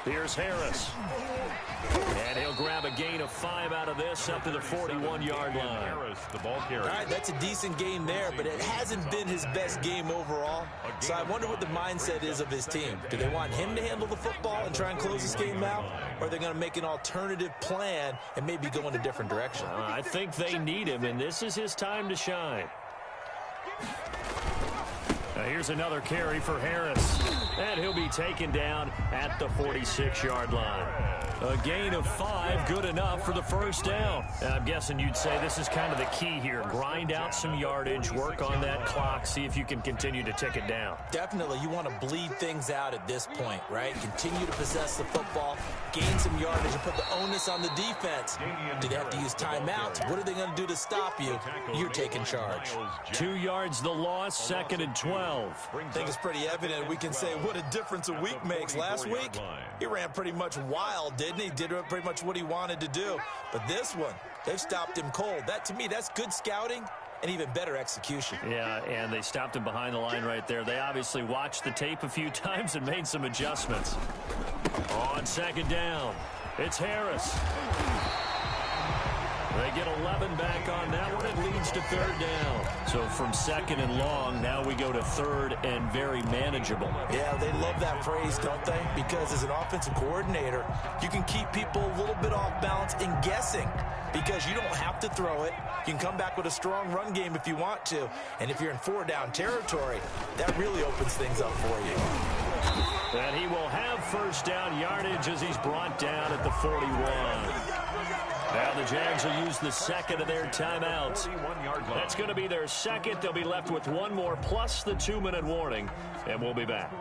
[SPEAKER 1] Here's Harris. And he'll grab a gain of 5 out of this up to the 41-yard line.
[SPEAKER 3] Harris, the ball carrier.
[SPEAKER 2] All right, that's a decent game there, but it hasn't been his best game overall. So I wonder what the mindset is of his team. Do they want him to handle the football and try and close this game out? Or are they going to make an alternative plan and maybe go in a different direction?
[SPEAKER 1] I think they need him, and this is his time to shine. Now here's another carry for Harris. And he'll be taken down at the 46-yard line. A gain of 5, good enough for the first down. I'm guessing you'd say this is kind of the key here. Grind out some yardage, work on that clock, see if you can continue to tick it down.
[SPEAKER 2] Definitely, you want to bleed things out at this point, right? Continue to possess the football, gain some yardage, and put the onus on the defense. Do they have to use timeouts? What are they going to do to stop you? You're taking charge.
[SPEAKER 1] 2 yards the loss, 2nd and 12.
[SPEAKER 2] I think it's pretty evident. We can say what a difference a week makes. Last week, he ran pretty much wild, didn't he? Did pretty much what he wanted to do. But this one, they've stopped him cold. That, to me, that's good scouting and even better execution.
[SPEAKER 1] Yeah, and they stopped him behind the line right there. They obviously watched the tape a few times and made some adjustments. On second down, it's Harris. They get 11 back on that one. It leads to third down. So from second and long, now we go to third and very manageable.
[SPEAKER 2] Yeah, they love that phrase, don't they? Because as an offensive coordinator, you can keep people a little bit off balance and guessing because you don't have to throw it. You can come back with a strong run game if you want to. And if you're in four-down territory, that really opens things up for you.
[SPEAKER 1] And he will have first down yardage as he's brought down at the 41. Now the Jags will use the second of their timeouts. That's going to be their second. They'll be left with one more plus the 2-minute warning, and we'll be back.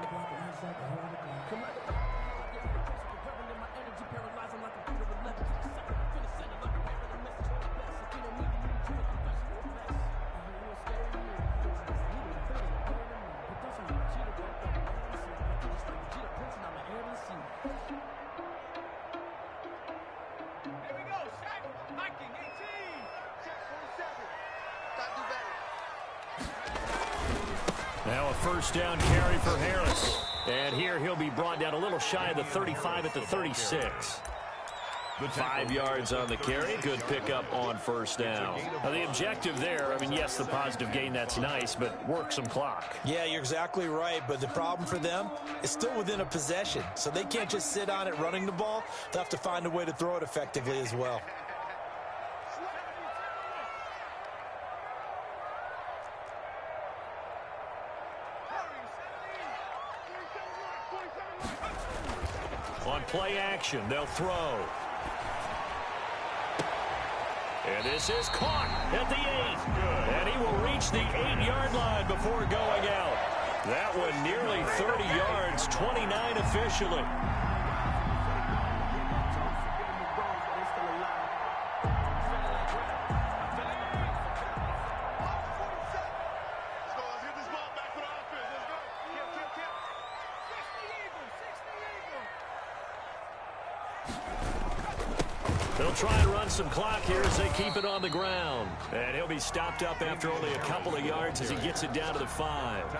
[SPEAKER 1] Now a first down carry for Harris. And here he'll be brought down a little shy of the 35 at the 36. 5 yards on the carry. Good pickup on first down. Now the objective there, I mean, yes, the positive gain, that's nice, but work some clock.
[SPEAKER 2] Yeah, you're exactly right, but the problem for them is still within a possession. So they can't just sit on it running the ball. They'll have to find a way to throw it effectively as well.
[SPEAKER 1] On play action, they'll throw. And this is caught at the 8. And he will reach the 8-yard line before going out. That one nearly 30 yards, 29 officially. They'll try and run some clock here as they keep it on the ground. And he'll be stopped up after only a couple of yards as he gets it down to the 5.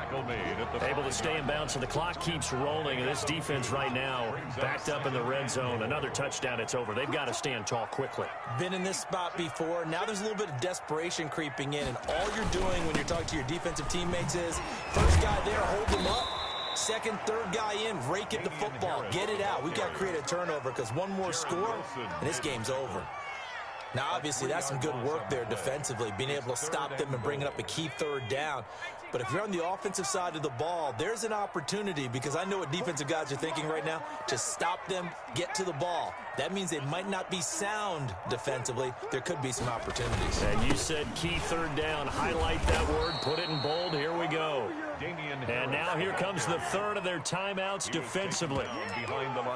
[SPEAKER 1] Able to stay in bounds, so the clock keeps rolling. And this defense right now backed up in the red zone. Another touchdown, it's over. They've got to stand tall quickly.
[SPEAKER 2] Been in this spot before. Now there's a little bit of desperation creeping in. And all you're doing when you're talking to your defensive teammates is, first guy there, hold them up. Second, third guy in, rake at the football, get it out. We've got to create a turnover because one more score, and this game's over. Now, obviously, that's some good work there defensively, being able to stop them and bringing up a key third down. But if you're on the offensive side of the ball, there's an opportunity because I know what defensive guys are thinking right now. Just stop them, get to the ball. That means they might not be sound defensively. There could be some opportunities.
[SPEAKER 1] And you said key third down. Highlight that word. Put it in bold. Here we go. And now here comes the third of their timeouts defensively.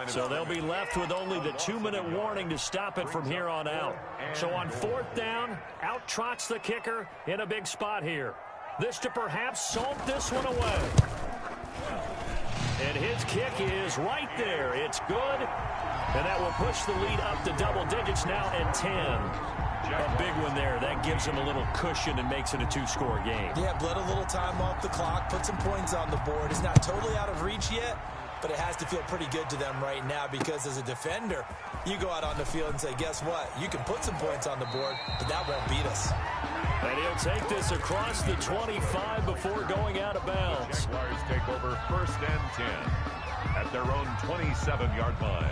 [SPEAKER 1] So they'll be left with only the 2-minute warning to stop it from here on out. So on fourth down, out trots the kicker in a big spot here. This to perhaps salt this one away. And his kick is right there. It's good. And that will push the lead up to double digits now at 10. A big one there. That gives him a little cushion and makes it a 2-score game.
[SPEAKER 2] Yeah, bled a little time off the clock, put some points on the board. It's not totally out of reach yet, but it has to feel pretty good to them right now because as a defender, you go out on the field and say, guess what? You can put some points on the board, but that won't beat us.
[SPEAKER 1] And he'll take this across the 25 before going out of bounds.
[SPEAKER 3] Jaguars take over first and 10 at their own 27-yard line.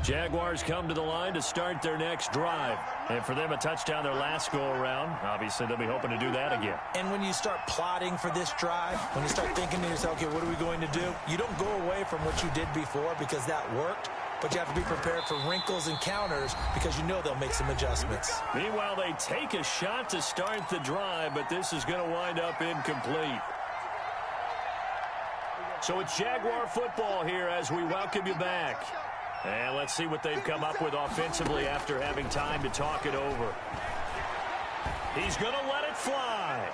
[SPEAKER 1] Jaguars come to the line to start their next drive. And for them, a touchdown their last go-around. Obviously, they'll be hoping to do that again.
[SPEAKER 2] And when you start plotting for this drive, when you start thinking to yourself, okay, what are we going to do? You don't go away from what you did before because that worked, but you have to be prepared for wrinkles and counters because you know they'll make some adjustments.
[SPEAKER 1] Meanwhile, they take a shot to start the drive, but this is going to wind up incomplete. So it's Jaguar football here as we welcome you back. And let's see what they've come up with offensively after having time to talk it over. He's going to let it fly.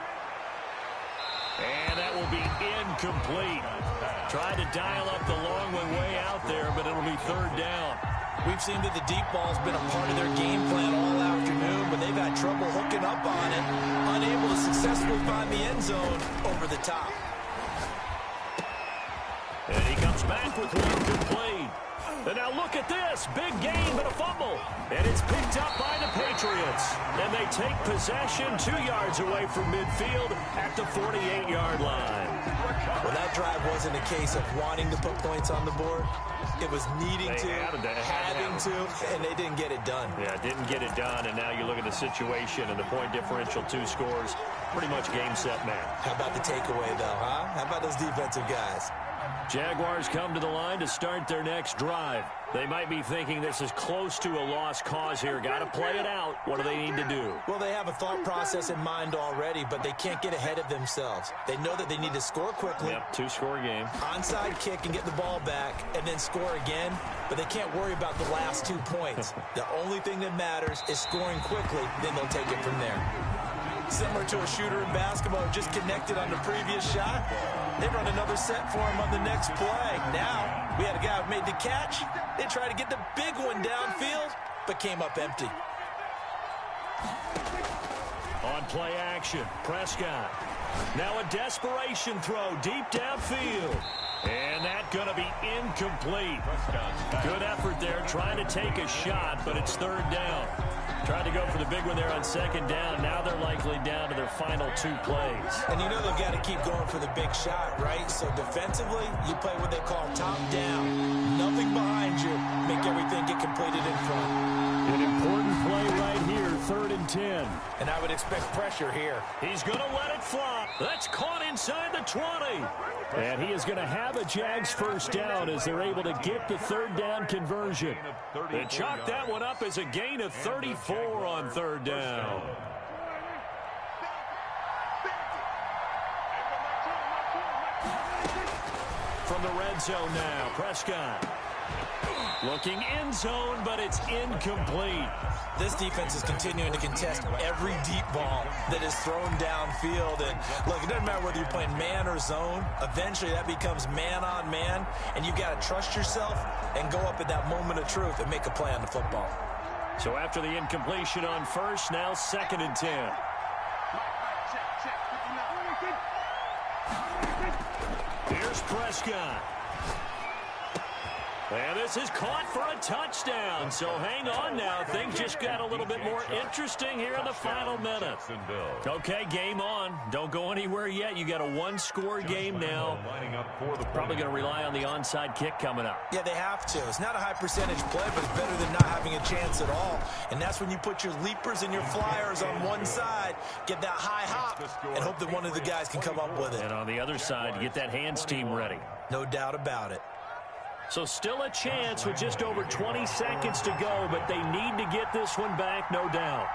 [SPEAKER 1] And that will be incomplete. Tried to dial up the long way out there, but it'll be third down.
[SPEAKER 2] We've seen that the deep ball's been a part of their game plan all afternoon, but they've had trouble hooking up on it, unable to successfully find the end zone over the top.
[SPEAKER 1] And he comes back with one complete. And now look at this. Big gain, but a fumble. And it's picked up by the Patriots. And they take possession 2 yards away from midfield at the 48-yard line.
[SPEAKER 2] Well, that drive wasn't a case of wanting to put points on the board. It was needing to, having to, and they didn't get it done.
[SPEAKER 1] Yeah, didn't get it done, and now you look at the situation and the point differential, 2 scores, pretty much game, set, match.
[SPEAKER 2] How about the takeaway, though, huh? How about those defensive guys?
[SPEAKER 1] Jaguars come to the line to start their next drive. They might be thinking this is close to a lost cause here. Got to play it out. What do they need to do?
[SPEAKER 2] Well, they have a thought process in mind already, but they can't get ahead of themselves. They know that they need to score quickly.
[SPEAKER 1] Yep, 2-score game.
[SPEAKER 2] Onside kick and get the ball back and then score again, but they can't worry about the last 2 points. The only thing that matters is scoring quickly, then they'll take it from there. Similar to a shooter in basketball who just connected on the previous shot. They run another set for him on the next play. Now, we had a guy who made the catch. They tried to get the big one downfield, but came up empty.
[SPEAKER 1] On play action, Prescott. Now a desperation throw deep downfield. And that's going to be incomplete. Good effort there, trying to take a shot, but it's third down. Tried to go for the big one there on second down. Now they're likely down to their final 2 plays.
[SPEAKER 2] And you know they've got to keep going for the big shot, right? So defensively, you play what they call top down. Nothing behind you. Make everything get completed in front.
[SPEAKER 1] An important play right here, 3rd and 10.
[SPEAKER 2] And I would expect pressure here.
[SPEAKER 1] He's going to let it flop. That's caught inside the 20. And he is going to have a Jags first down as they're able to get the third down conversion. They chalk that one up as a gain of 34 on third down. From the red zone now, Prescott. Looking end zone, but it's incomplete.
[SPEAKER 2] This defense is continuing to contest every deep ball that is thrown downfield. And look, it doesn't matter whether you're playing man or zone. Eventually, that becomes man on man. And you've got to trust yourself and go up at that moment of truth and make a play on the football.
[SPEAKER 1] So after the incompletion on first, now 2nd and 10. Here's Prescott. And this is caught for a touchdown. So hang on now. Things just got a little bit more interesting here in the final minute. Okay, game on. Don't go anywhere yet. You got a 1-score game now. Probably going to rely on the onside kick coming up.
[SPEAKER 2] Yeah, they have to. It's not a high percentage play, but it's better than not having a chance at all. And that's when you put your leapers and your flyers on one side, get that high hop, and hope that one of the guys can come up with it.
[SPEAKER 1] And on the other side, get that hands team ready.
[SPEAKER 2] No doubt about it.
[SPEAKER 1] So still a chance with just over 20 seconds to go, but they need to get this one back, no doubt.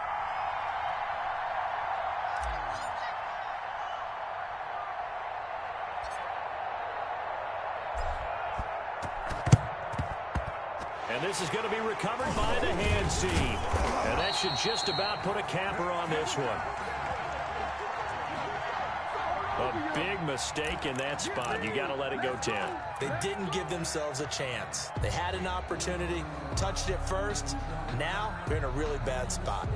[SPEAKER 1] And this is going to be recovered by the hands team. And that should just about put a capper on this one. A big mistake in that spot. You got to let it go 10.
[SPEAKER 2] They didn't give themselves a chance. They had an opportunity, touched it first. Now they're in a really bad spot.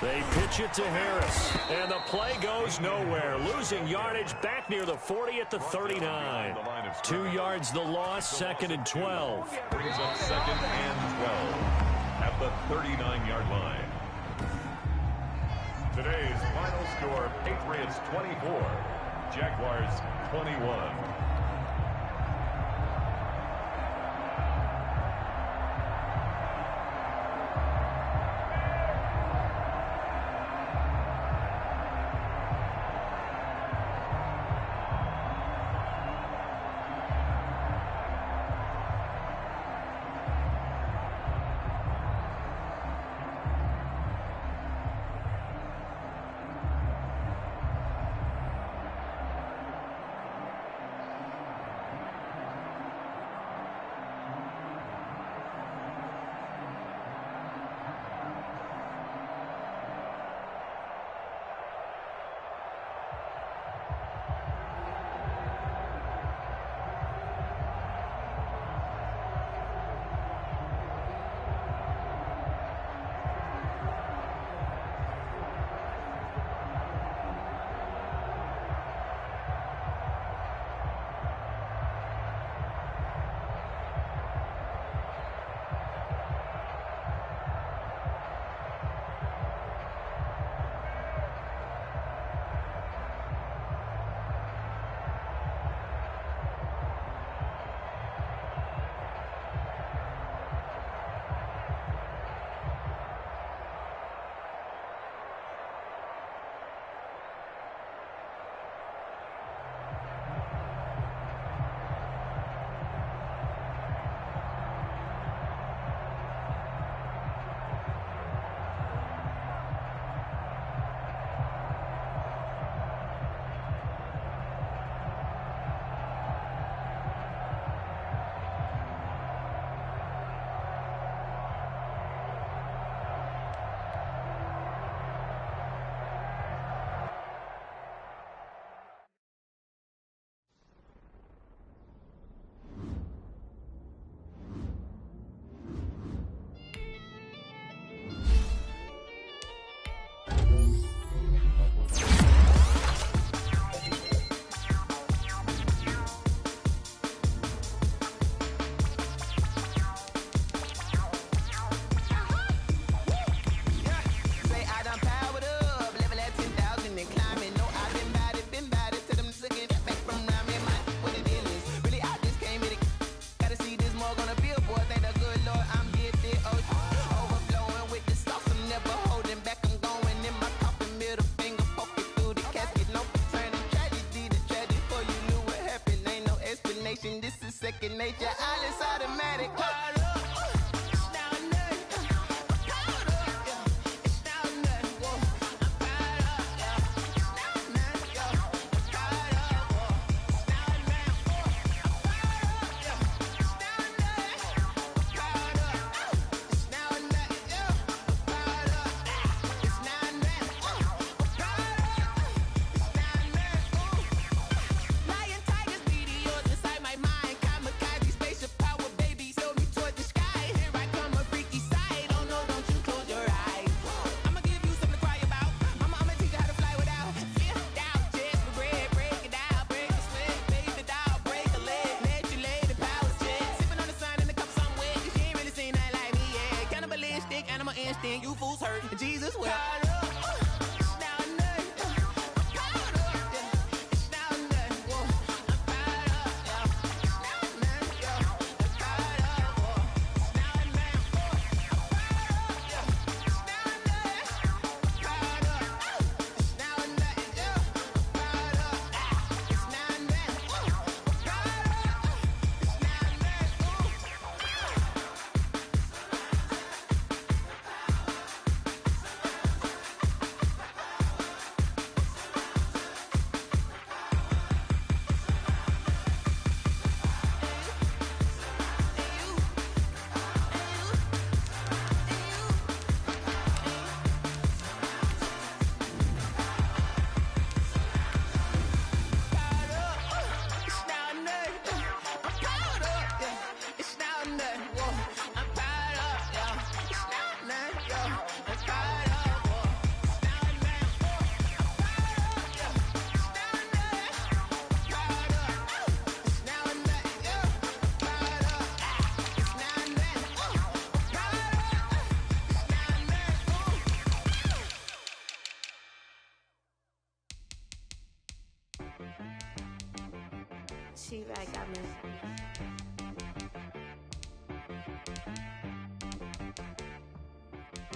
[SPEAKER 1] They pitch it to Harris, and the play goes nowhere. Losing yardage back near the 40 at the 39. 2 yards the loss, 2nd and 12.
[SPEAKER 3] Brings up 2nd and 12 at the 39-yard line. Today's final score, Patriots 24, Jaguars 21.
[SPEAKER 5] Alice automatic. You fools hurt. Jesus will.
[SPEAKER 6] She-Rag got me.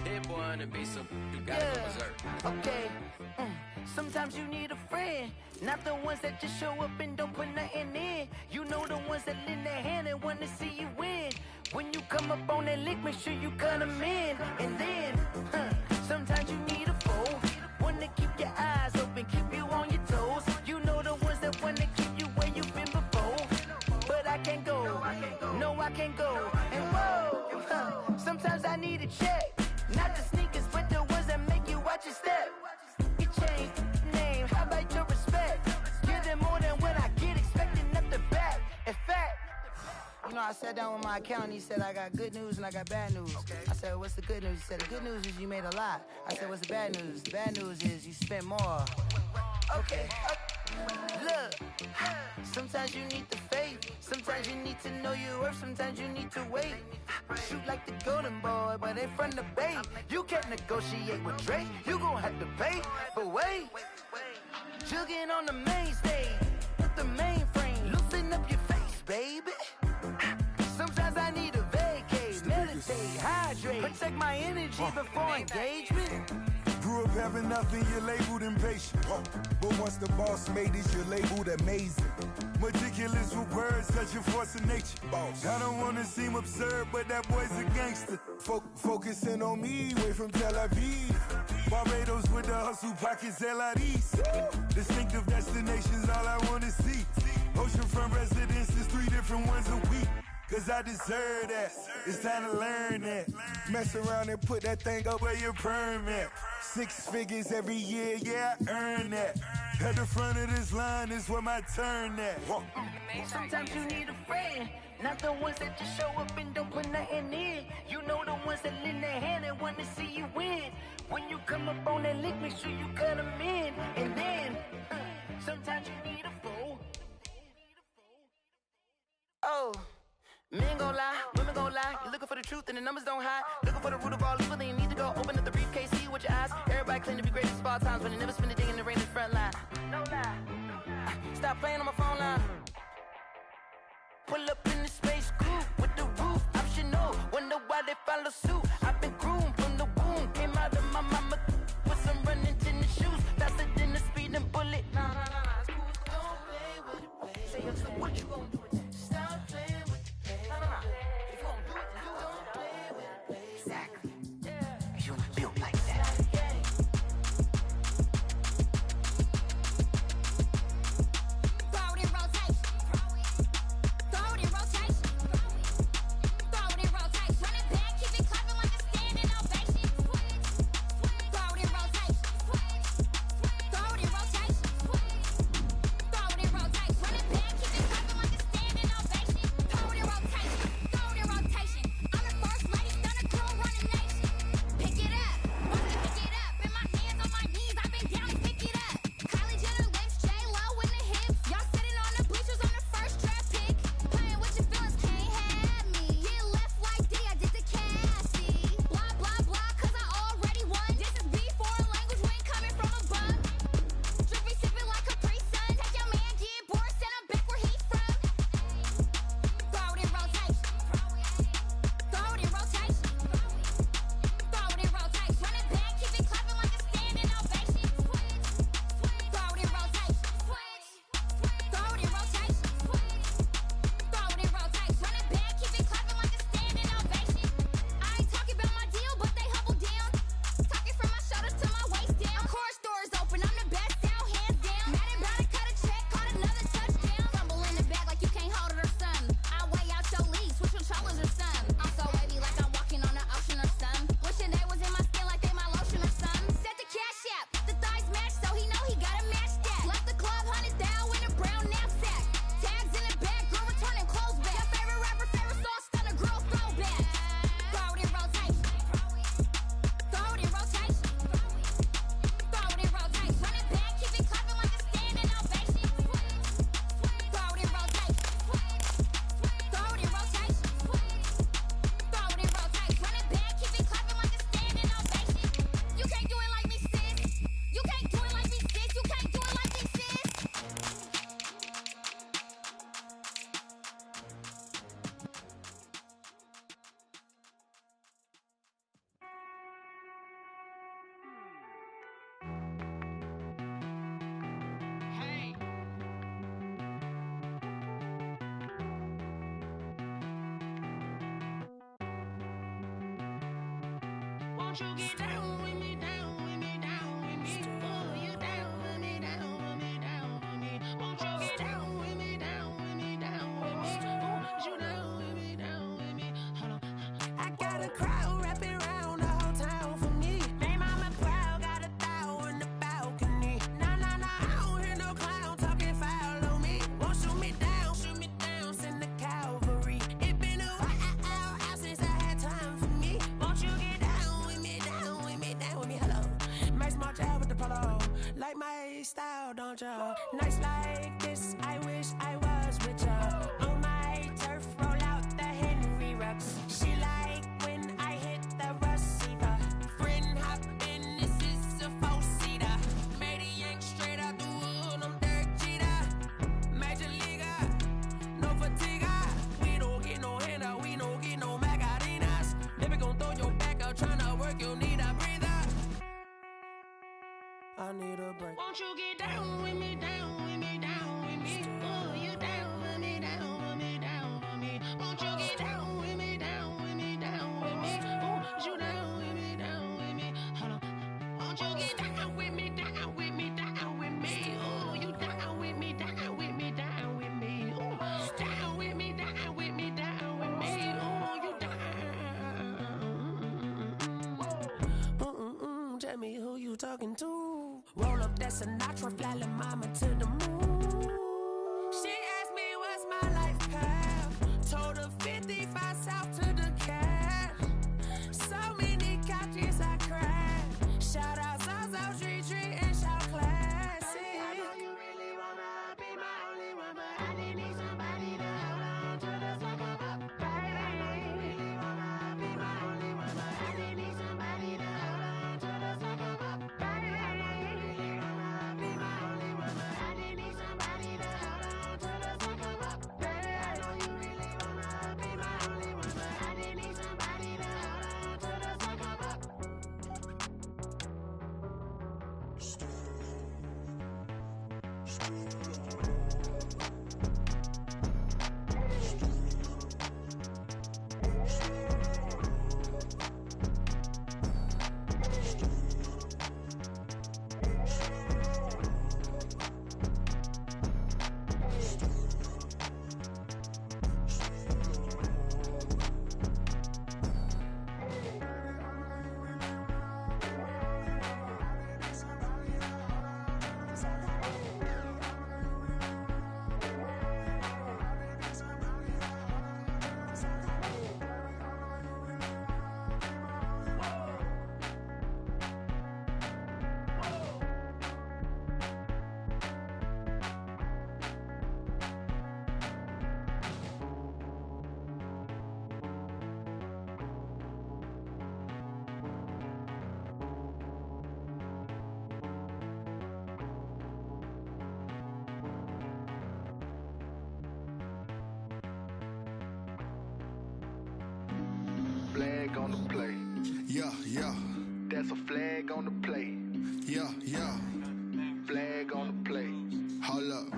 [SPEAKER 7] That boy on the beat, so you gotta go berserk.
[SPEAKER 5] Okay. Sometimes you need a friend, not the ones that just show up and don't put nothing in. You know the ones that lend their hand and want to see you win. When you come up on that lick, make sure you cut them in. And then, sometimes you need a foe, one to keep your eyes open, keep you on your toes. You know the ones that want to keep you where you've been before. But I can't go, no I can't go. And whoa, sometimes I need a check. Not the sneakers, but the ones that make you watch your step. You change name, how about your respect? Give them more than what I get, expecting up the back. In fact, you know, I sat down with my accountant, he said I got good news and I got bad news. I said, what's the good news? He said, the good news is you made a lot. I said, what's the bad news? The bad news is you spent more. Okay. Look, sometimes you need the faith, sometimes you need to know your worth, sometimes you need to wait. Shoot like the golden boy, but they from the bay. You can't negotiate with Drake, you gon' have to pay. But wait, jugging on the main stage, with the mainframe, loosen up your face, baby. Sometimes I need a vacate, meditate, hydrate, protect my energy before engagement.
[SPEAKER 8] Grew up having nothing, you're labeled impatient. But once the boss made it, you're labeled amazing. Meticulous with words, such a force of nature. I don't wanna seem absurd, but that boy's a gangster. Focusing on me, way from Tel Aviv. Barbados with the hustle pockets, LIDs. Distinctive destinations, all I wanna see. Oceanfront residences, 3 different ones a week. Cause I deserve that, it's time to learn that. Mess around and put that thing up where your permit. 6 figures every year, yeah, I earn that. At the front of this line is where my turn at.
[SPEAKER 5] Sometimes you need a friend, not the ones that just show up and don't put nothing in. You know the ones that lend their hand and want to see you win. When you come up on that lick, make sure you cut them in. And then, sometimes you need a fool. Oh. Men gon' lie, women gon' lie. You're looking for the truth and the numbers don't hide. Looking for the root of all evil, then you need to go open up the briefcase, see with your eyes. Everybody claim to be greatest of all times, but they never spend a day in the rain in the front line. No lie. Stop playing on my phone line. Pull up in the space coupe with the roof optional. Wonder why they follow suit. I've been groomed from the womb. Came out of my mama with some running tennis shoes. Faster than the speeding bullet. Nah. Don't play with it, play. Say, so what you gon' do with that? Stop playing with it, play.
[SPEAKER 9] Won't you get down with me, down with me, down with me? Oh, you down with me, down with me, down with me. Won't you get down with me, down with me, down with me? Oh, you down with me, down with me? Hold on. I got a crowd wrapping around the whole town for me. They mama proud, got a thou in the balcony. Nah, I don't hear no clown talking foul on me. Won't shoot me down, send the cavalry. It been a while since I had time for me. Won't you get down with me, down with me, down with me? Hello. Max March out with the polo. Like my style, don't ya? Nights like this, I wish I was with ya. On my turf, roll out the Henry Rux. She like when I hit the receiver. Friend hop in, this is a four-seater. Made a yank straight out the wood, I'm Derek Jeter. Major leaguer, no fatigue. We don't get no handout, we don't get no Macarinas. Never gon' throw your back out, tryna work, you need a breather. I need a break. Won't you get down with me, down with me, down with me? Oh, you down with me, down with me, down with me? Won't you get down with me, down with me, down with me? Oh, you down with me, down with me? Hold on. Won't you get down with me, down with me, down with me? Oh, you down with me, down with me, down with me? Oh, down with me, down with me, down with me? Oh, you down. Tell me who you talking to. Roll up that Sinatra, fly la mama to the moon. She asked me what's my life path. Told her 55 south to the cat. So many couches I cried. Shout out South Street and shout classy. I know you really wanna be my only one, but I didn't need somebody to hold on to the sucker up, baby. I know you really wanna be my only one, but I didn't need somebody to hold on to the sucker up, baby. I know you really wanna be my only one, but I didn't need somebody to hold on to the sucker up, baby. I know you really wanna be my only one, but I didn't need somebody to hold on to the sucker up.
[SPEAKER 10] Flag on the play. Yeah. That's a flag on the play. Yeah. Flag on the play. Hold up.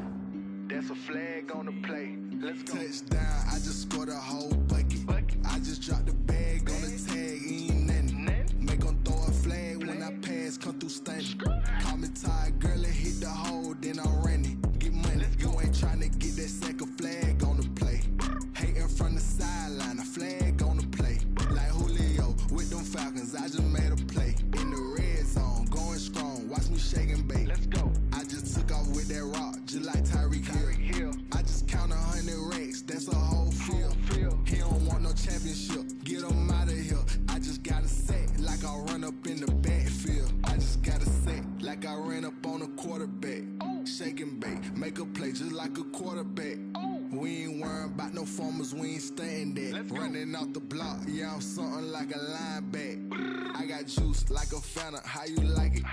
[SPEAKER 10] That's a flag on the play. Let's go. Touchdown, I just scored a whole bucket. I just dropped the bag on the tag, ain't nothing. Make 'em throw a flag when I pass, come through stunning. Call me tired, girl, and hit the hole, then I'm running. Get money, you ain't tryna get that second flag on the play. Hating from the sideline, a flag on the play. Like Julio with them Falcons, I just made a play. In the red zone, going strong, watch me shake and bake. Let's go. I just took off with that rock, just like Tyreek Hill. I just count 100 racks, that's a whole field. He don't want no championship, get him out of here. I just got a set, like I run up in the backfield. I just got a set, like I ran up on a quarterback. Shake and bake, make a play just like a quarterback. We ain't worrying about no formers, we ain't staying there. Running off the block, yeah, I'm something like a lineback. I got juice like a Fanta, how you like it?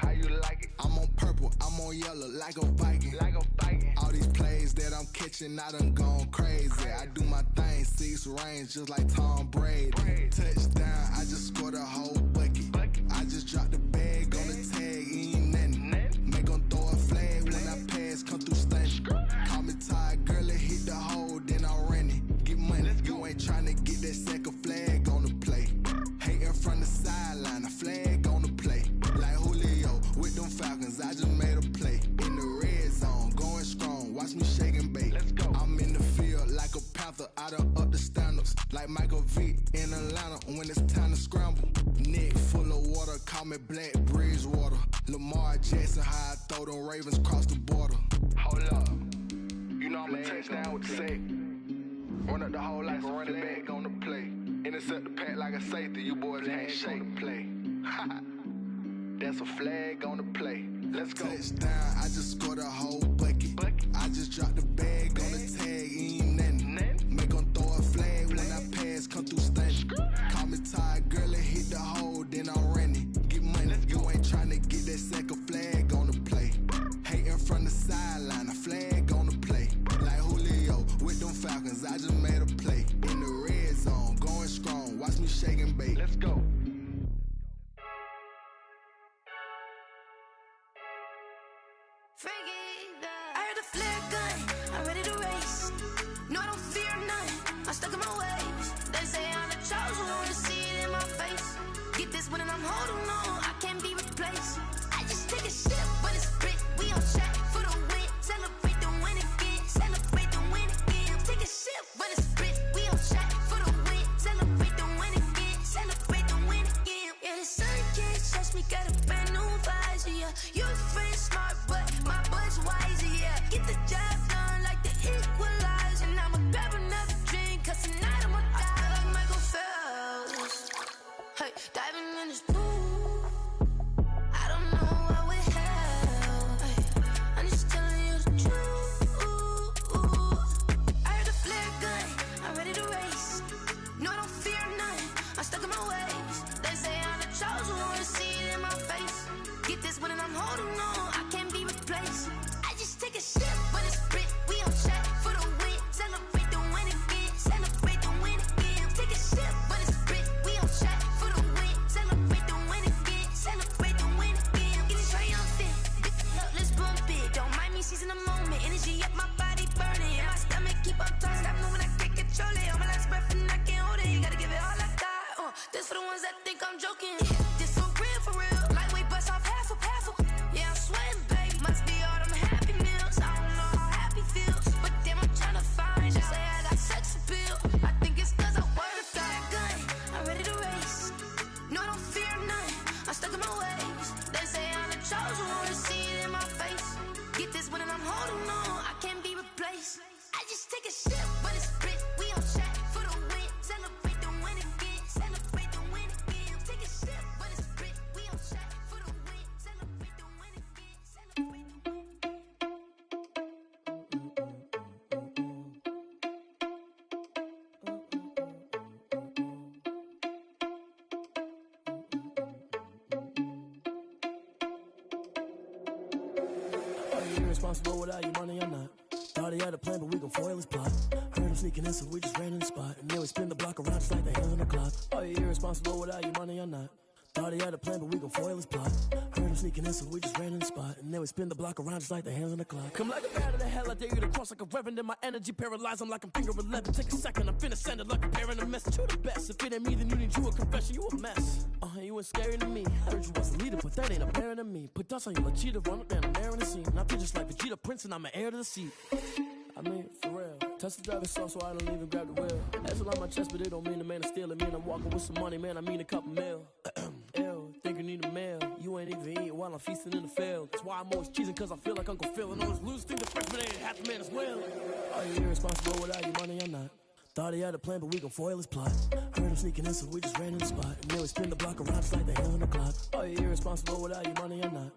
[SPEAKER 10] I'm on purple, I'm on yellow, like a Viking. All these plays that I'm catching, I done gone crazy. I do my thing, 6 range, just like Tom Brady. Touchdown, I just scored a whole bucket. I just dropped the bag on the tag, ain't nothing. Make 'em throw a flag when I pass, come through stunning. Call me tired, girl, and hit the hole, then I'm running. Get money, you ain't tryna get that second flag on the play. Hating from the sideline, a flag like Michael Vick in Atlanta when it's time to scramble. Neck full of water, call me Black Bridgewater. Lamar Jackson, how I throw them Ravens cross the border. Hold up, you know I'm a touchdown with the sack. Run up the hole like a running back on the play. Intercept the pack like a safety, you boys ain't shake the play. That's a flag on the play. Let's go. Touchdown, I just scored a whole bucket. I just dropped the bag on the tag, ain't nothing. Make them throw a flag when I pass, come through stunning. Call me tired, girl, and hit the hole, then I'm running. Get money, you ain't tryna get that second flag on the play. Hating from the sideline, a flag on the play. Like Julio with them Falcons, I just made a play. In the red zone, going strong, watch me shake and bake. Let's go.
[SPEAKER 6] I heard the flare gun, I'm ready to race. No, I don't fear none, I'm stuck in my ways. They say I'm the chosen one, see it in my face. Get this one and I'm holding on, I can't be replaced. I just take a sip, but it's split, we on track for the win. Celebrate the win again, celebrate the win again. Take a sip, but it's split, we on track for the win. Celebrate the win again, celebrate the win again. Yeah, the sun can't touch me, got a brand new visor, yeah. You're friend smart, but my butt's wiser, yeah. Get the job done like the equalizer. And I'ma grab another drink, cause tonight I'ma die like Michael Phelps. Hey, diving in this pool, I don't know what we have. Hey, I'm just telling you the truth. I heard the flare gun, I'm ready to race. No, I don't fear none, I'm stuck in my ways. They say I'm the chosen one, see it in my face. Get this one and I'm holding on, I can't be replaced. I just take a sip, but it's split, we on track for the win. Celebrate the win again, celebrate the win again. Take a sip, but it's split, we on track for the win. Celebrate the win again, celebrate the win again. Get it triumphant, look, let's bump it. Don't mind me seizing the moment, energy up my body burning. And my stomach keep up tight, stop moving, I can't control it. On my last breath and I can't hold it, you gotta give it all I got. This for the ones that think I'm joking. This for real, lightweight bust off half a. Yeah, I'm sweating, babe, must be all them happy meals. I don't know how happy feels, but damn, I'm tryna find you. Say I got sex appeal, I think it's cause I work a gun, I'm ready to race. No, I don't fear none, I'm stuck in my ways. They say I'm the chosen one, see it in my face. Get this one and I'm holding on, I can't be replaced. I just take a sip, but it's split, we on track for the win. Celebrate the win again, celebrate the win again. Take a sip, but it's split, we on track for the win. Celebrate the win again, celebrate the win.
[SPEAKER 11] Are you irresponsible without your money or not? Thought he had a plan, but we gon' foil his plot. Heard him sneaking in, so we just ran in the spot. And then we spin the block around just like the hands on the clock. Are you irresponsible without your money or not? Thought he had a plan, but we gon' foil his plot. Heard him sneaking in, so we just ran in the spot. And then we spin the block around just like the hands on the clock. Come like a bat of the hell, I dare you to cross like a reverend. And my energy paralyzed, I'm like I'm finger 11. Take a second, I'm finna send it like a parent a message. You the best, if it ain't me, then you need you a confession. You a mess, you ain't scary to me. Heard you was a leader, but that ain't apparent to me. Put dust on you like cheetah, run up and I'm there in the scene. And I feel just like Vegeta Prince and I'm an heir to the seat. I mean, for real. Touch the driver's soft so I don't even grab the wheel. That's on my chest, but it don't mean the man is stealing. Mean I'm walking with some money, man, I mean a couple mil. Ew, think you need a meal. You ain't even eating while I'm feasting in the field. That's why I'm always cheesing, cause I feel like Uncle Phil. And all those losers think the freshman ain't half the man as well. Are you irresponsible without your money or not? Thought he had a plan, but we gon' foil his plot. Heard him sneaking in, so we just ran in the spot. And then we spin the block around just like the hands on the clock. Are you irresponsible without your money or not?